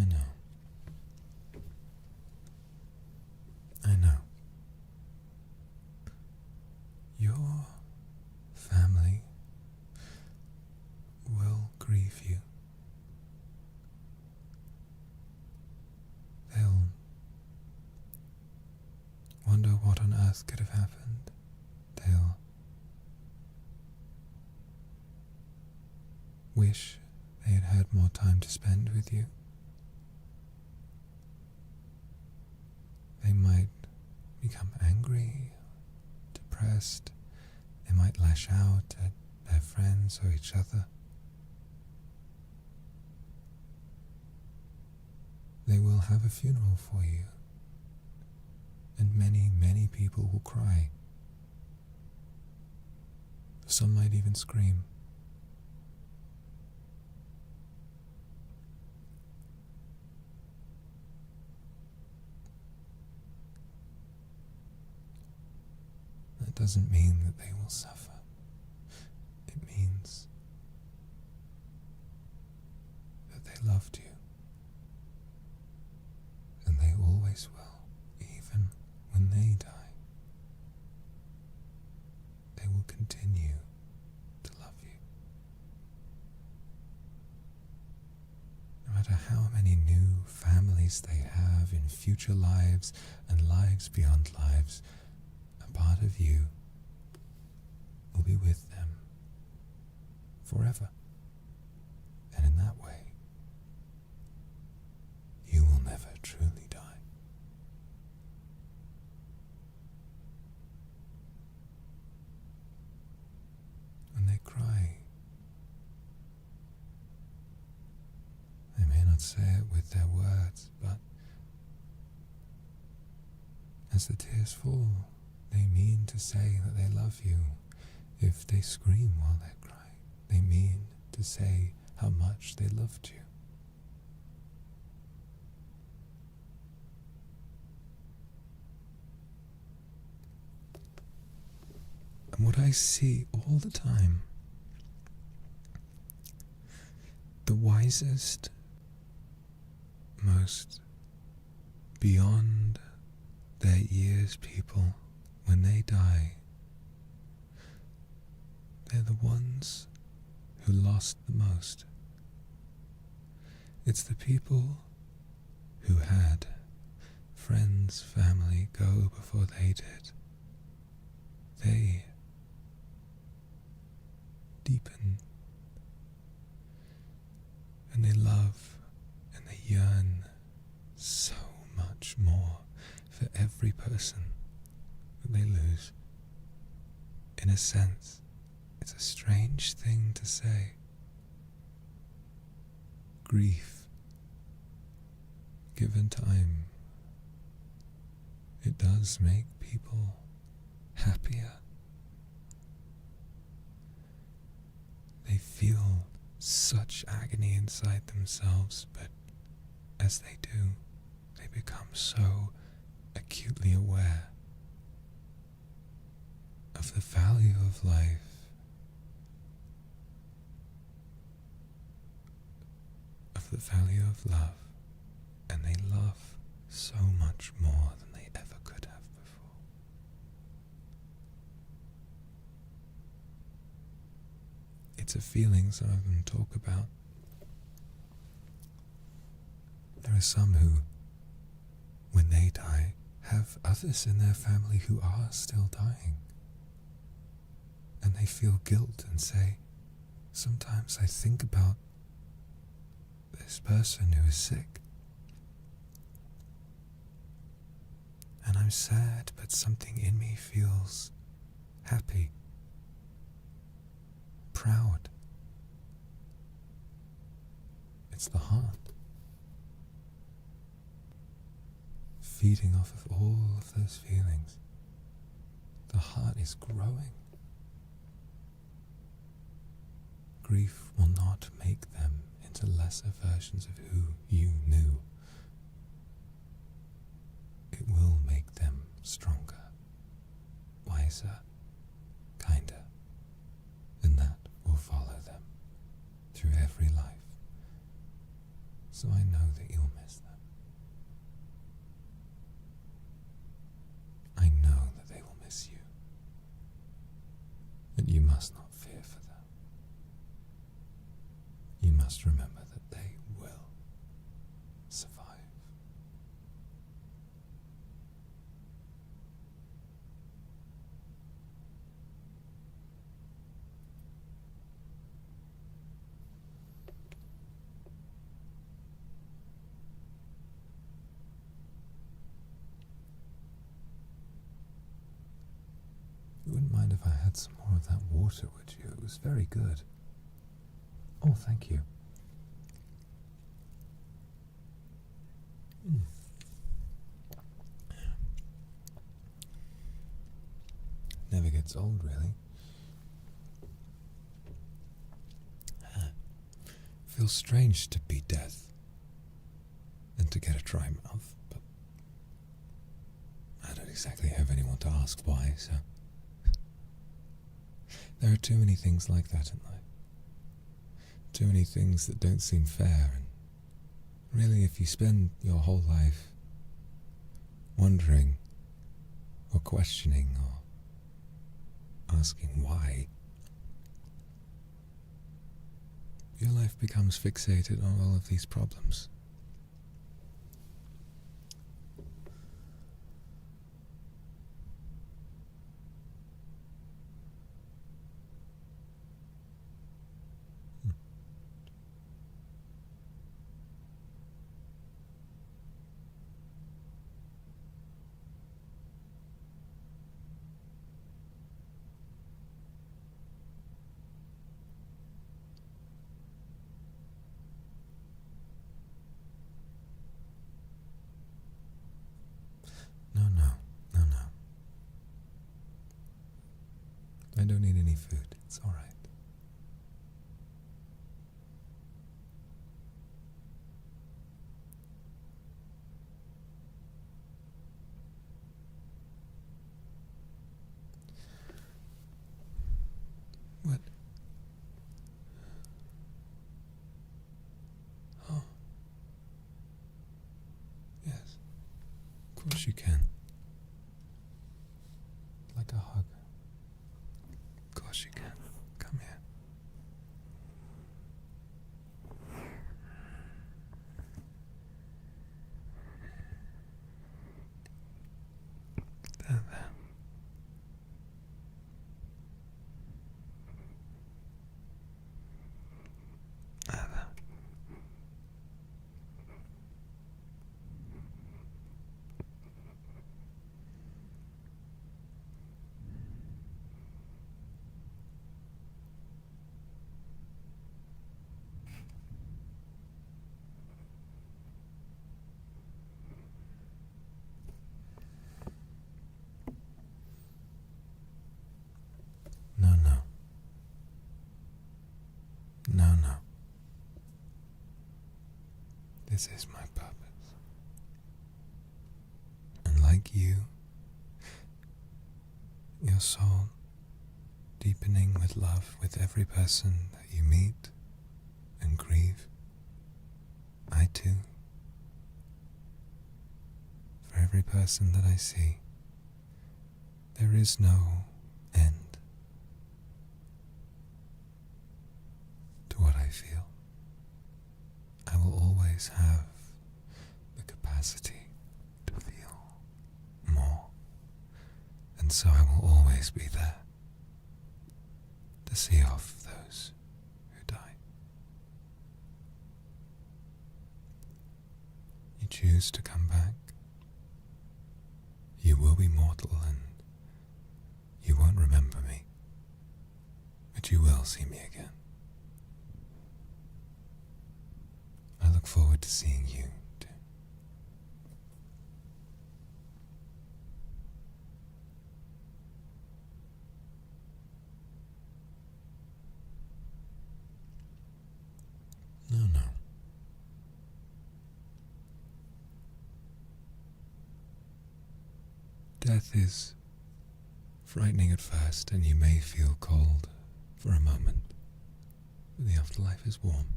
I know. I know. Your family will grieve you. They'll wonder what on earth could have happened. They'll wish they had had more time to spend with you. They might become angry, depressed. They might lash out at their friends or each other. They will have a funeral for you, and many, many people will cry. Some might even scream. That doesn't mean that they will suffer. It means that they loved you. And they always will, even when they die. They will continue to love you. No matter how many new families they have in future lives and lives beyond lives, a part of you will be with them forever. And in that way, you will never truly die. When they cry, they may not say it with their words, but as the tears fall, they mean to say that they love you. If they scream while they cry, they mean to say how much they loved you. And what I see all the time, the wisest, most beyond their years people, when they die, they're the ones who lost the most. It's the people who had friends, family go before they did. They deepen, and they love, and they yearn so much more for every person that they lose. In a sense, it's a strange thing to say. Grief, given time, it does make people happier. They feel such agony inside themselves, but as they do, they become so acutely aware of the value of life, of the value of love, and they love so much more than they ever could have before. It's a feeling some of them talk about. There are some who, when they die, have others in their family who are still dying. And they feel guilt and say, sometimes I think about this person who is sick, and I'm sad, but something in me feels happy, proud. It's the heart feeding off of all of those feelings. The heart is growing. Grief will not make them into lesser versions of who you knew. It will make them stronger, wiser, kinder, and that will follow them through every life. So I know that you'll make must not fear for them. You must remember that they will survive. You wouldn't mind if I had some more of that water, would you? It was very good. Oh, thank you. Never gets old, really. Feels strange to be death and to get a dry mouth, but I don't exactly have anyone to ask why, so there are too many things like that in life. Too many things that don't seem fair, and really if you spend your whole life wondering or questioning or asking why, your life becomes fixated on all of these problems. No. I don't need any food. It's all right. What? Oh. Yes. Of course you can. Like a hug. Of course you can. Come here. There. No. This is my purpose. And like you, your soul deepening with love with every person that you meet and grieve, I too, for every person that I see, there is no end to what I feel. I will always have the capacity to feel more, and so I will always be there to see off those who die. You choose to come back, you will be mortal and you won't remember me, but you will see me again. I look forward to seeing you too. No. Death is frightening at first, and you may feel cold for a moment, but the afterlife is warm.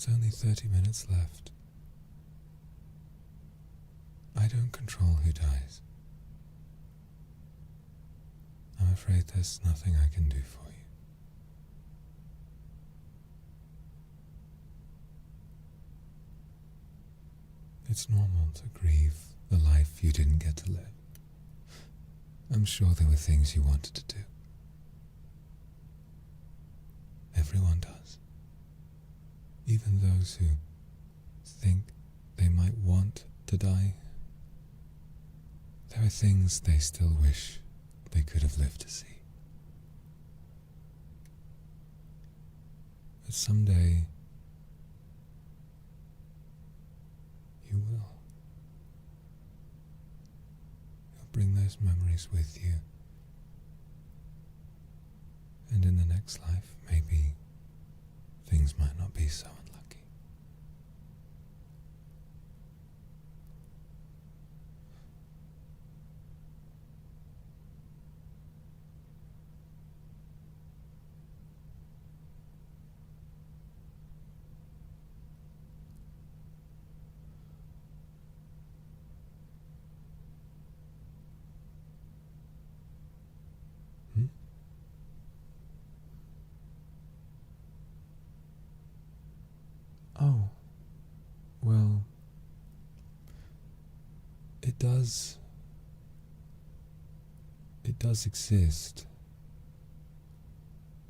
It's only 30 minutes left. I don't control who dies. I'm afraid there's nothing I can do for you. It's normal to grieve the life you didn't get to live. I'm sure there were things you wanted to do. Everyone does. Even those who think they might want to die. There are things they still wish they could have lived to see. But someday, you will. You'll bring those memories with you. And in the next life, maybe things might not be so unlucky. Oh, well, it does exist.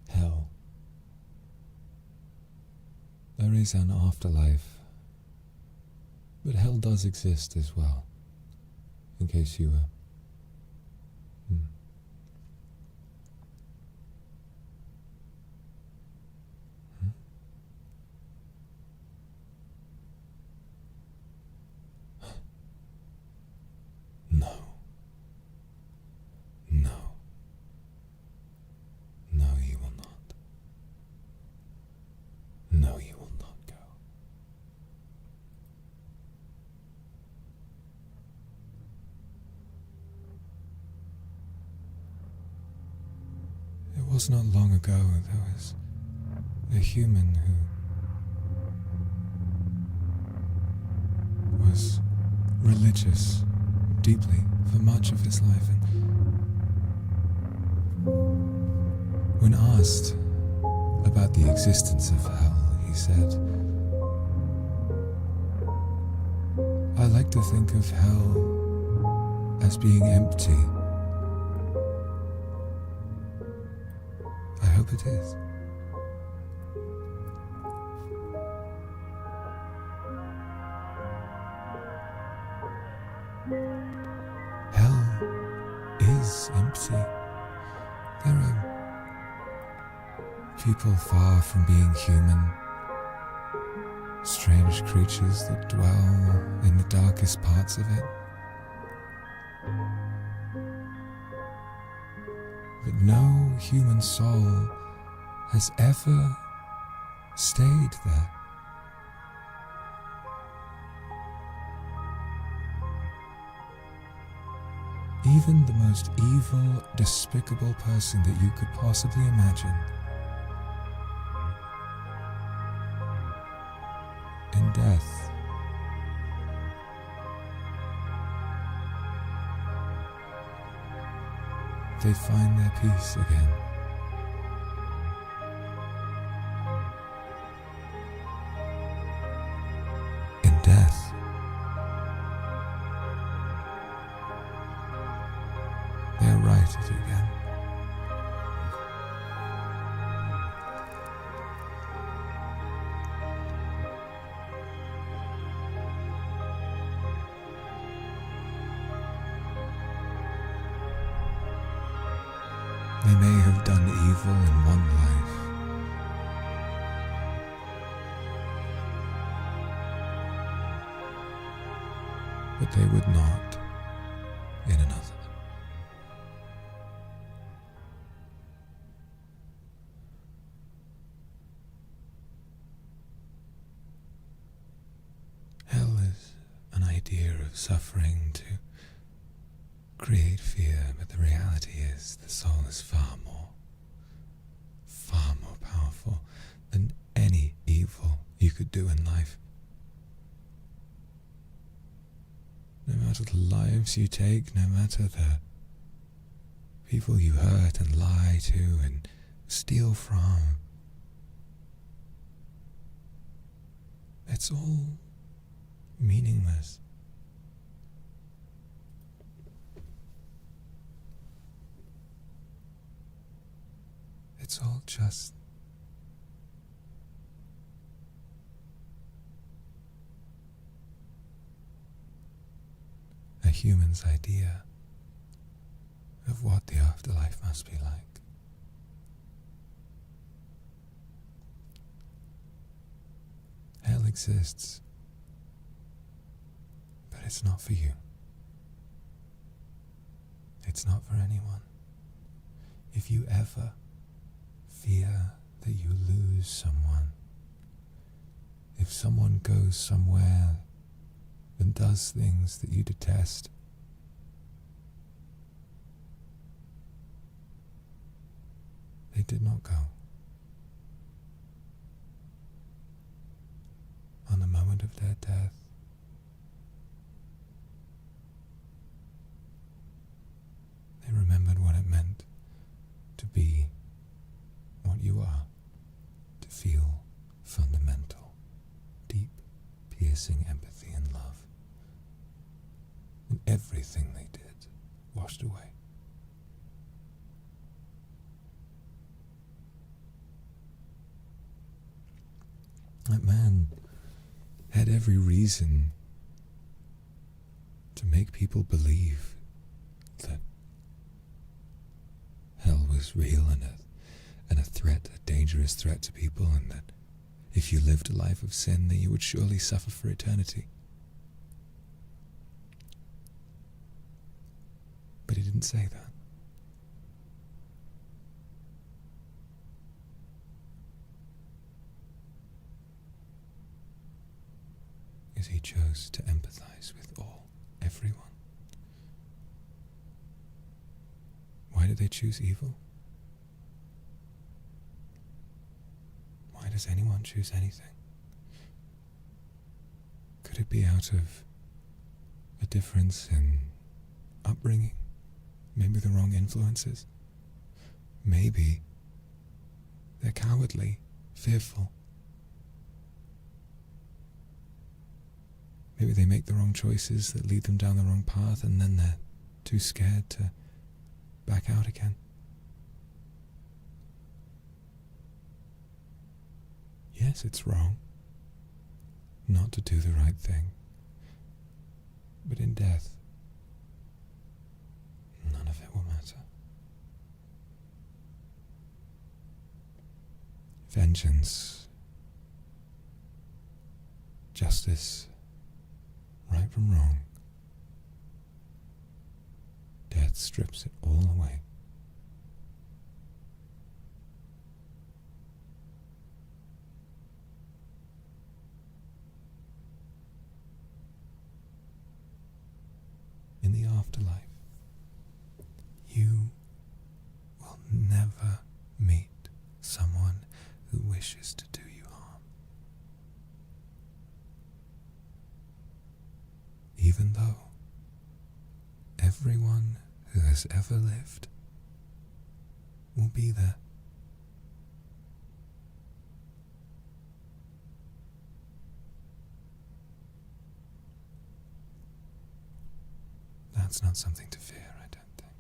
Hell. There is an afterlife, but hell does exist as well, in case you were... No. No. No, you will not. No, you will not go. It was not long ago there was a human who was religious deeply for much of his life, and when asked about the existence of hell, he said, "I like to think of hell as being empty. I hope it is." Is empty. There are people far from being human, strange creatures that dwell in the darkest parts of it. But no human soul has ever stayed there. Even the most evil, despicable person that you could possibly imagine, in death, they find their peace again. In death, they're righted again. They may have done evil in one life, but they would not in another. Hell is an idea of suffering to create fear, but the reality is the soul is far more powerful than any evil you could do in life. No matter the lives you take, no matter the people you hurt and lie to and steal from, it's all meaningless. It's all just a human's idea of what the afterlife must be like. Hell exists, but it's not for you. It's not for anyone. If you ever fear that you lose someone, if someone goes somewhere and does things that you detest, they did not go. On the moment of their death, they remembered what it meant to be what you are, to feel fundamental, deep, piercing empathy and love. And everything they did washed away. That man had every reason to make people believe that hell was real and a threat, a dangerous threat to people, and that if you lived a life of sin, then you would surely suffer for eternity. But he didn't say that. Because he chose to empathize with everyone. Why did they choose evil? Why does anyone choose anything? Could it be out of a difference in upbringing? Maybe the wrong influences? Maybe they're cowardly, fearful. Maybe they make the wrong choices that lead them down the wrong path, and then they're too scared to back out again. Yes, it's wrong not to do the right thing, but in death, none of it will matter. Vengeance, justice, right from wrong, death strips it all away. In the afterlife, you will never meet someone who wishes to do you harm. Even though everyone who has ever lived will be there. That's not something to fear, I don't think.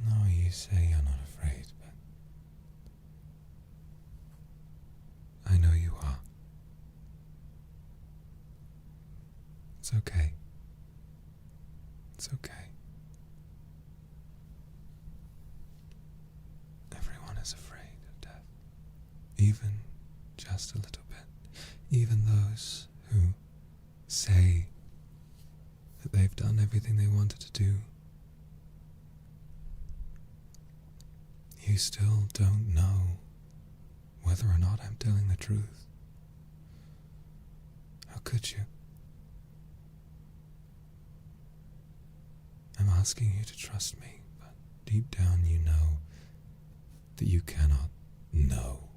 No, you say you're not afraid, but I know you are. It's okay. It's okay. even just a little bit, even those who say that they've done everything they wanted to do, you still don't know whether or not I'm telling the truth. How could you? I'm asking you to trust me, but deep down you know that you cannot know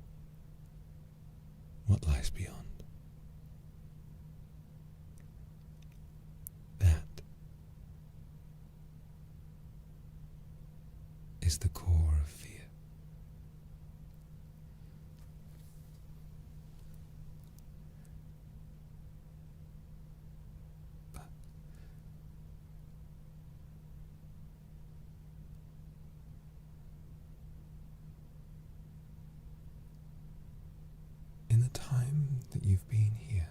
what lies beyond. That is the core of fear. But in the time that you've been here,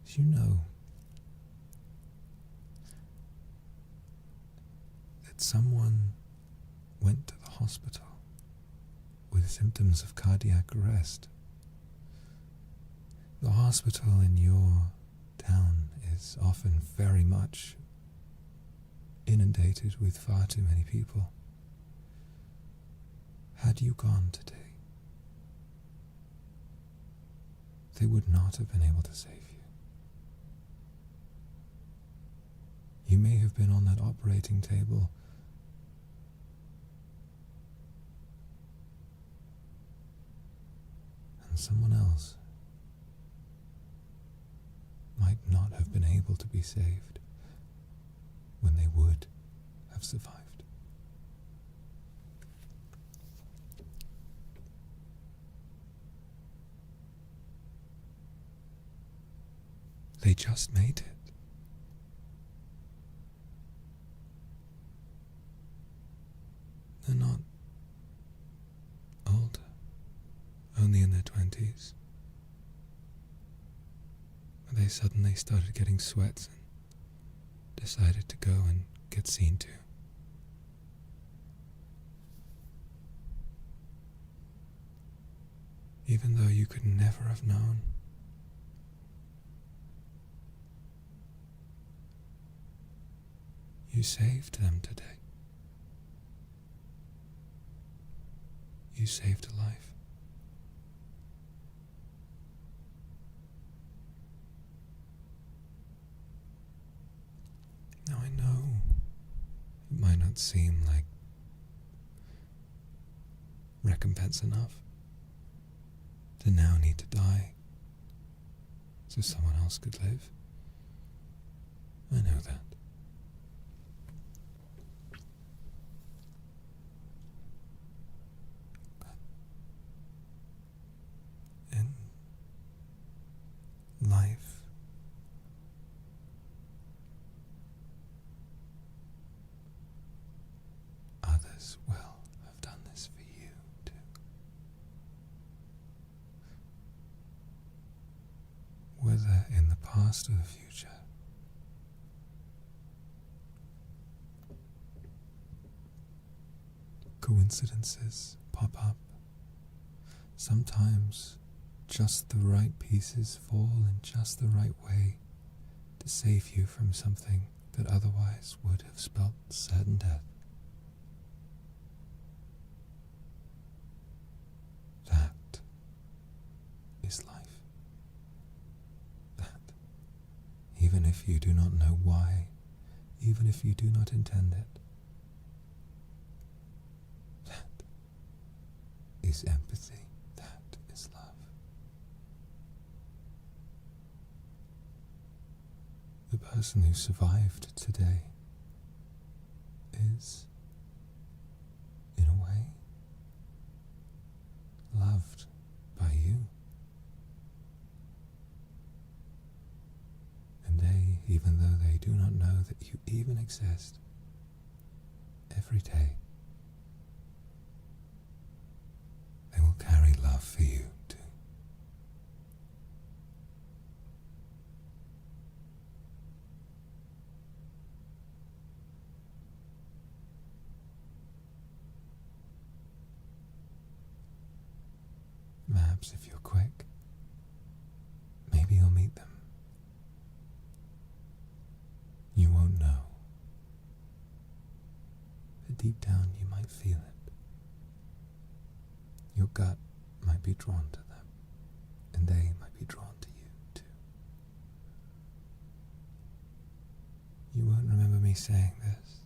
you know that someone went to the hospital with symptoms of cardiac arrest. The hospital in your town is often very much inundated with far too many people. Had you gone today, they would not have been able to save you. You may have been on that operating table and someone else might not have been able to be saved when they would have survived. They just made it. They're not older, only in their 20s. But they suddenly started getting sweats and decided to go and get seen to. Even though you could never have known, you saved them today. You saved a life. Now I know it might not seem like recompense enough to now need to die so someone else could live. I know that. Life, others will have done this for you too. Whether in the past or the future, coincidences pop up. Sometimes just the right pieces fall in just the right way to save you from something that otherwise would have spelt certain death. That is life. That, even if you do not know why, even if you do not intend it, that is empathy. That is love. The person who survived today is, in a way, loved by you. And they, even though they do not know that you even exist, every day they will carry love for you too. perhaps if you're quick, maybe you'll meet them. You won't know. But deep down you might feel it. Your gut might be drawn to them, and they might be drawn to you too. You won't remember me saying this.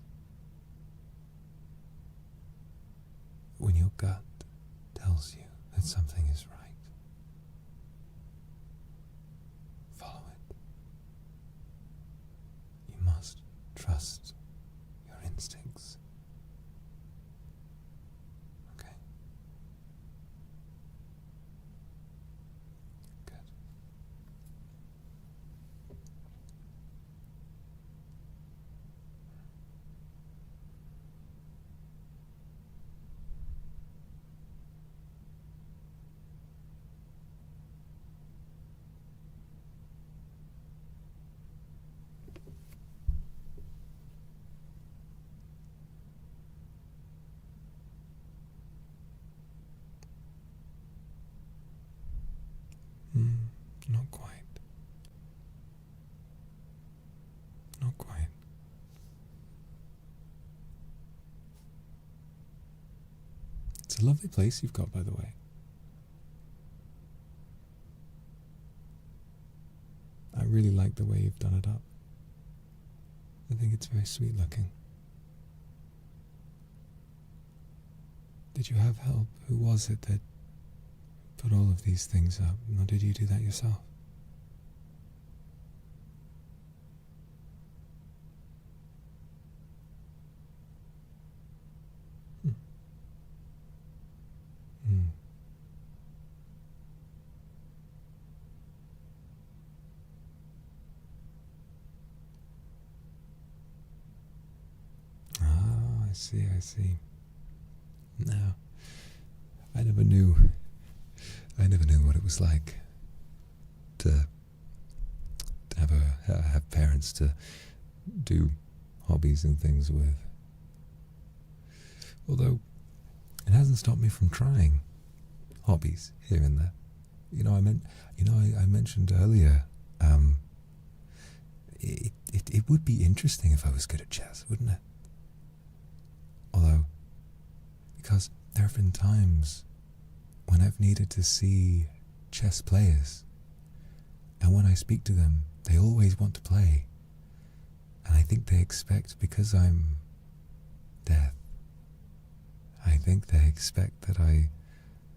When your gut tells you that something is right, follow it. You must trust your instincts. Okay? Good. Not quite. Not quite. It's a lovely place you've got, by the way. I really like the way you've done it up. I think it's very sweet looking. Did you have help? Who was it that put all of these things up, or did you do that yourself? Ah, I see. Now, I never knew what it was like to have parents to do hobbies and things with. Although it hasn't stopped me from trying hobbies here and there. I mentioned earlier, it would be interesting if I was good at chess, wouldn't it? Although, because there have been times when I've needed to see chess players, and when I speak to them, they always want to play, and I think they expect, because I'm deaf, I think they expect that I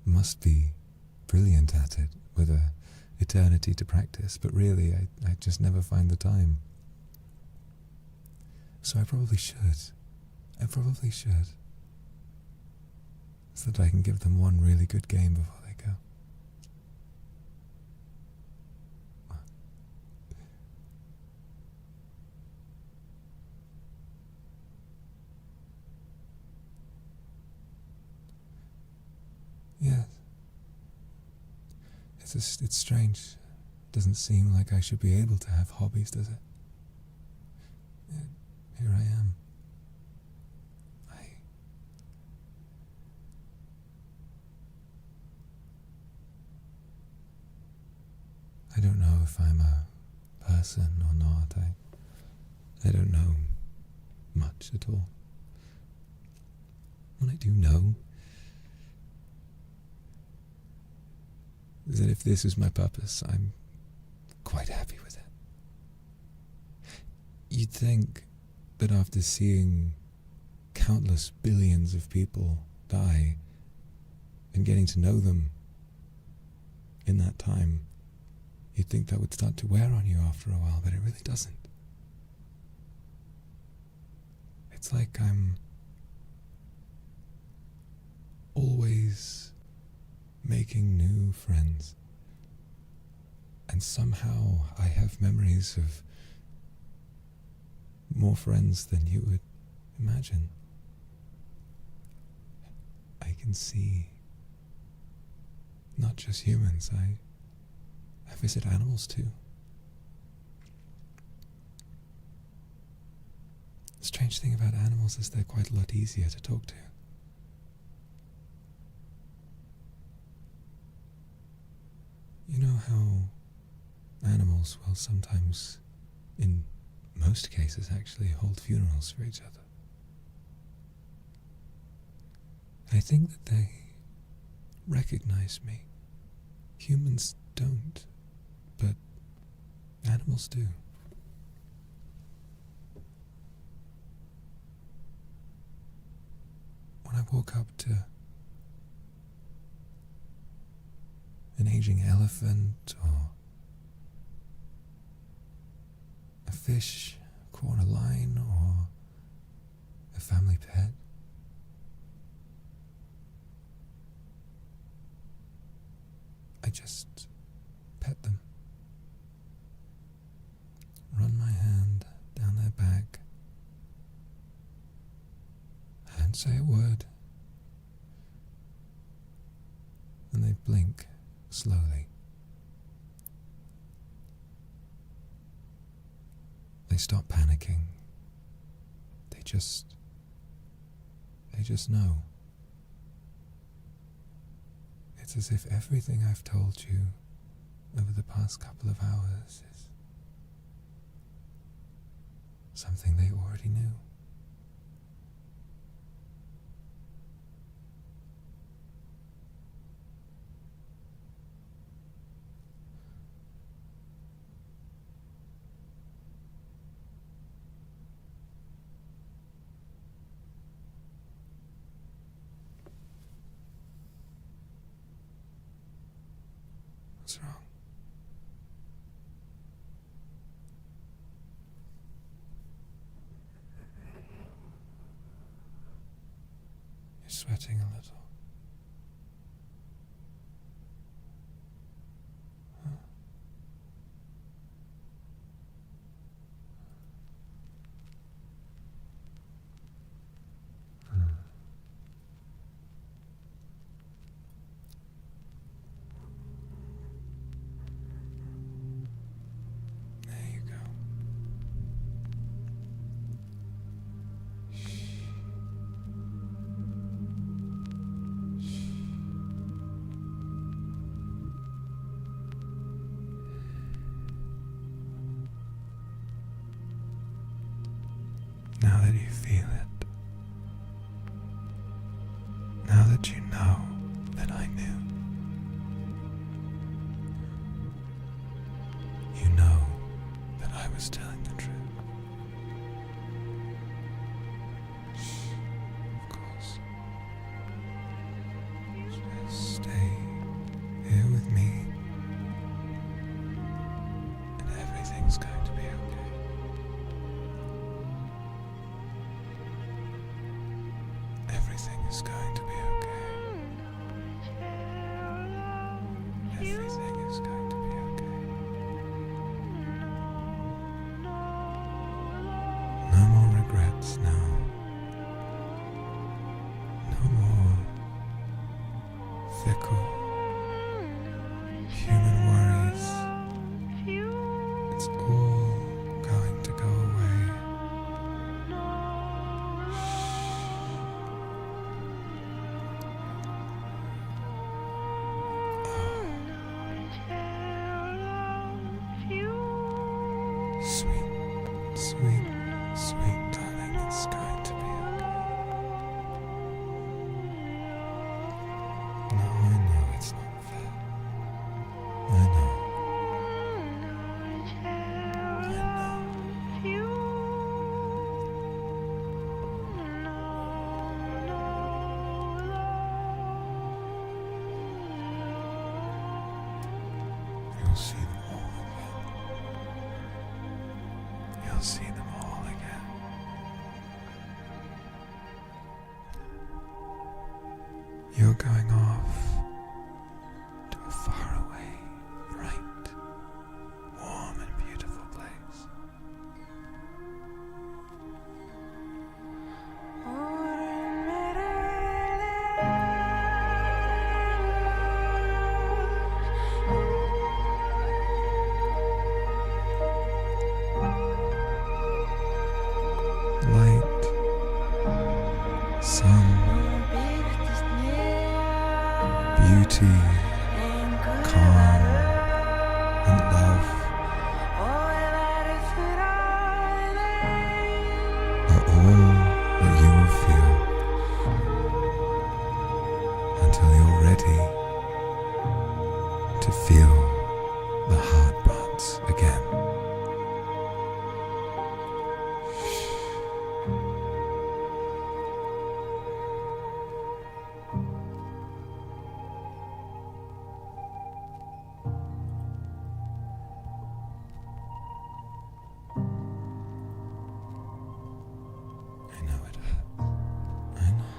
must be brilliant at it with an eternity to practice, but really I just never find the time. So I probably should, so that I can give them one really good game before they go. Yes. It's strange. It doesn't seem like I should be able to have hobbies, does it? Here I am. I don't know if I'm a person or not. I don't know much at all. What I do know is that if this is my purpose, I'm quite happy with it. You'd think that after seeing countless billions of people die and getting to know them in that time, you'd think that would start to wear on you after a while, but it really doesn't. It's like I'm always making new friends, and somehow I have memories of more friends than you would imagine. I can see not just humans, I visit animals too. The strange thing about animals is they're quite a lot easier to talk to. animals will sometimes, in most cases actually, hold funerals for each other. I think that they recognize me. Humans don't, but animals do. When I walk up to an aging elephant or a fish caught on a line or a family pet, I just pet them, run my hand down their back. I don't say a word, and they blink slowly. They stop panicking. They just know. It's as if everything I've told you over the past couple of hours is something they already knew. What's wrong? You're sweating a little. Huh? Now that you feel it, now that you know that I knew, you know that I was telling the truth. Of course. Just stay here with me, and everything's going to be okay. Everything is going to be okay. Everything is going to be okay. No more regrets now. No more fickle human worries. It's all going to go away. Sweet, sweet, sweet darling, it's going to be okay. No, I know it's not fair. I know. You'll see them all again. You'll see them all again. You're going off to a faraway, bright, warm and beautiful place. Light, sun, beauty, calm, and love. ready to feel the hard parts again. I know it hurts. I know.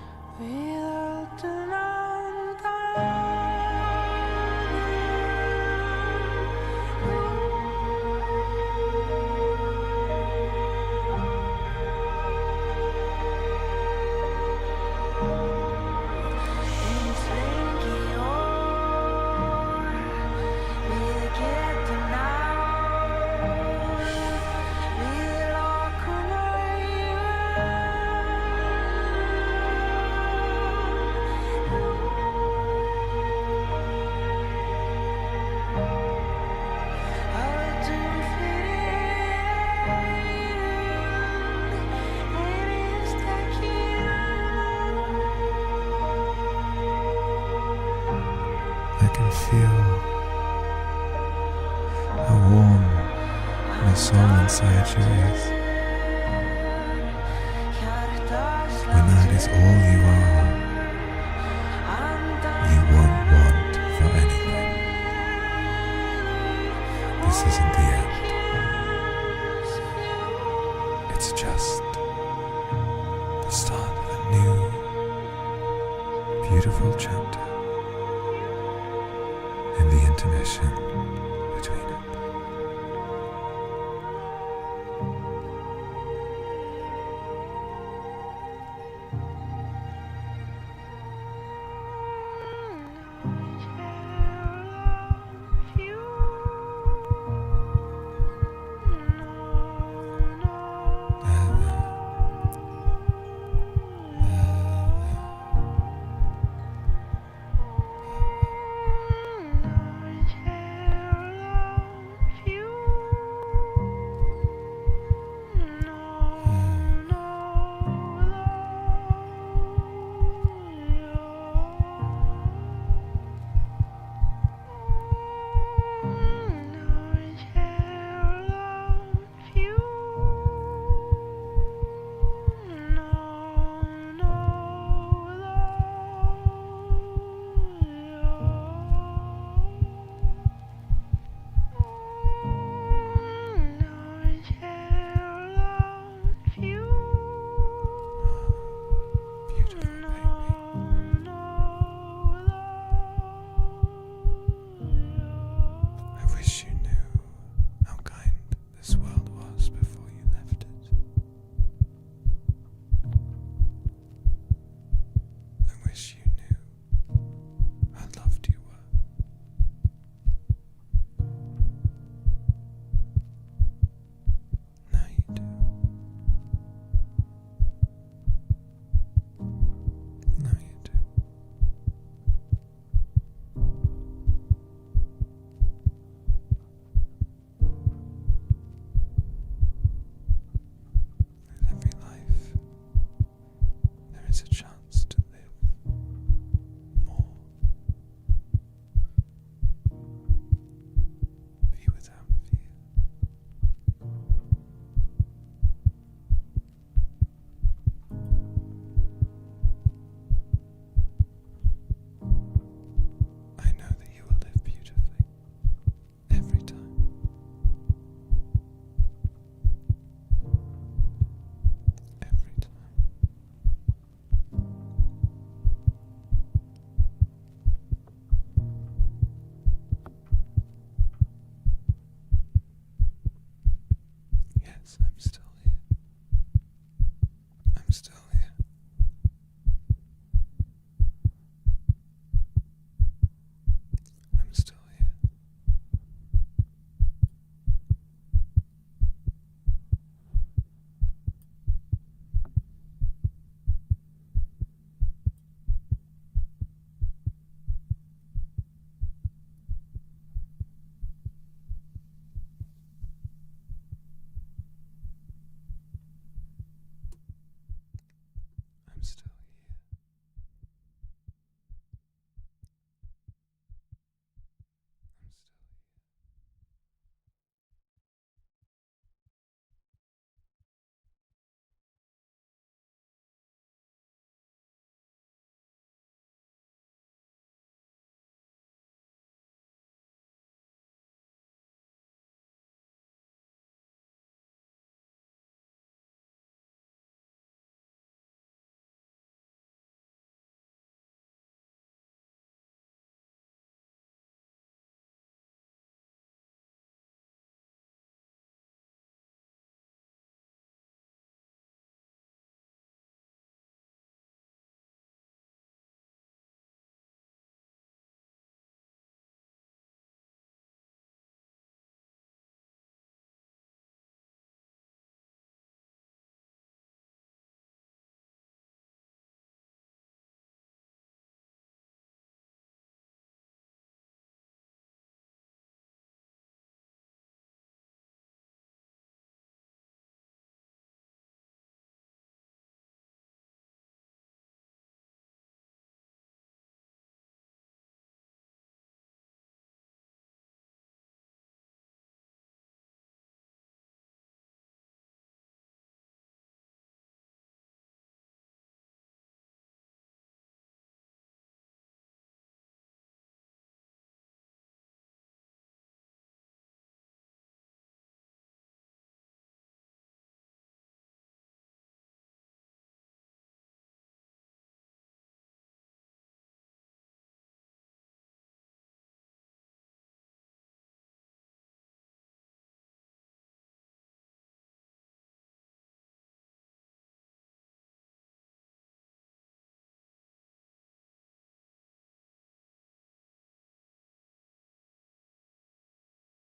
I can feel how warm my soul inside you is. When that is all you are, you won't want for anything. This isn't the end. It's just the start of a new, beautiful chapter in the intermission between us.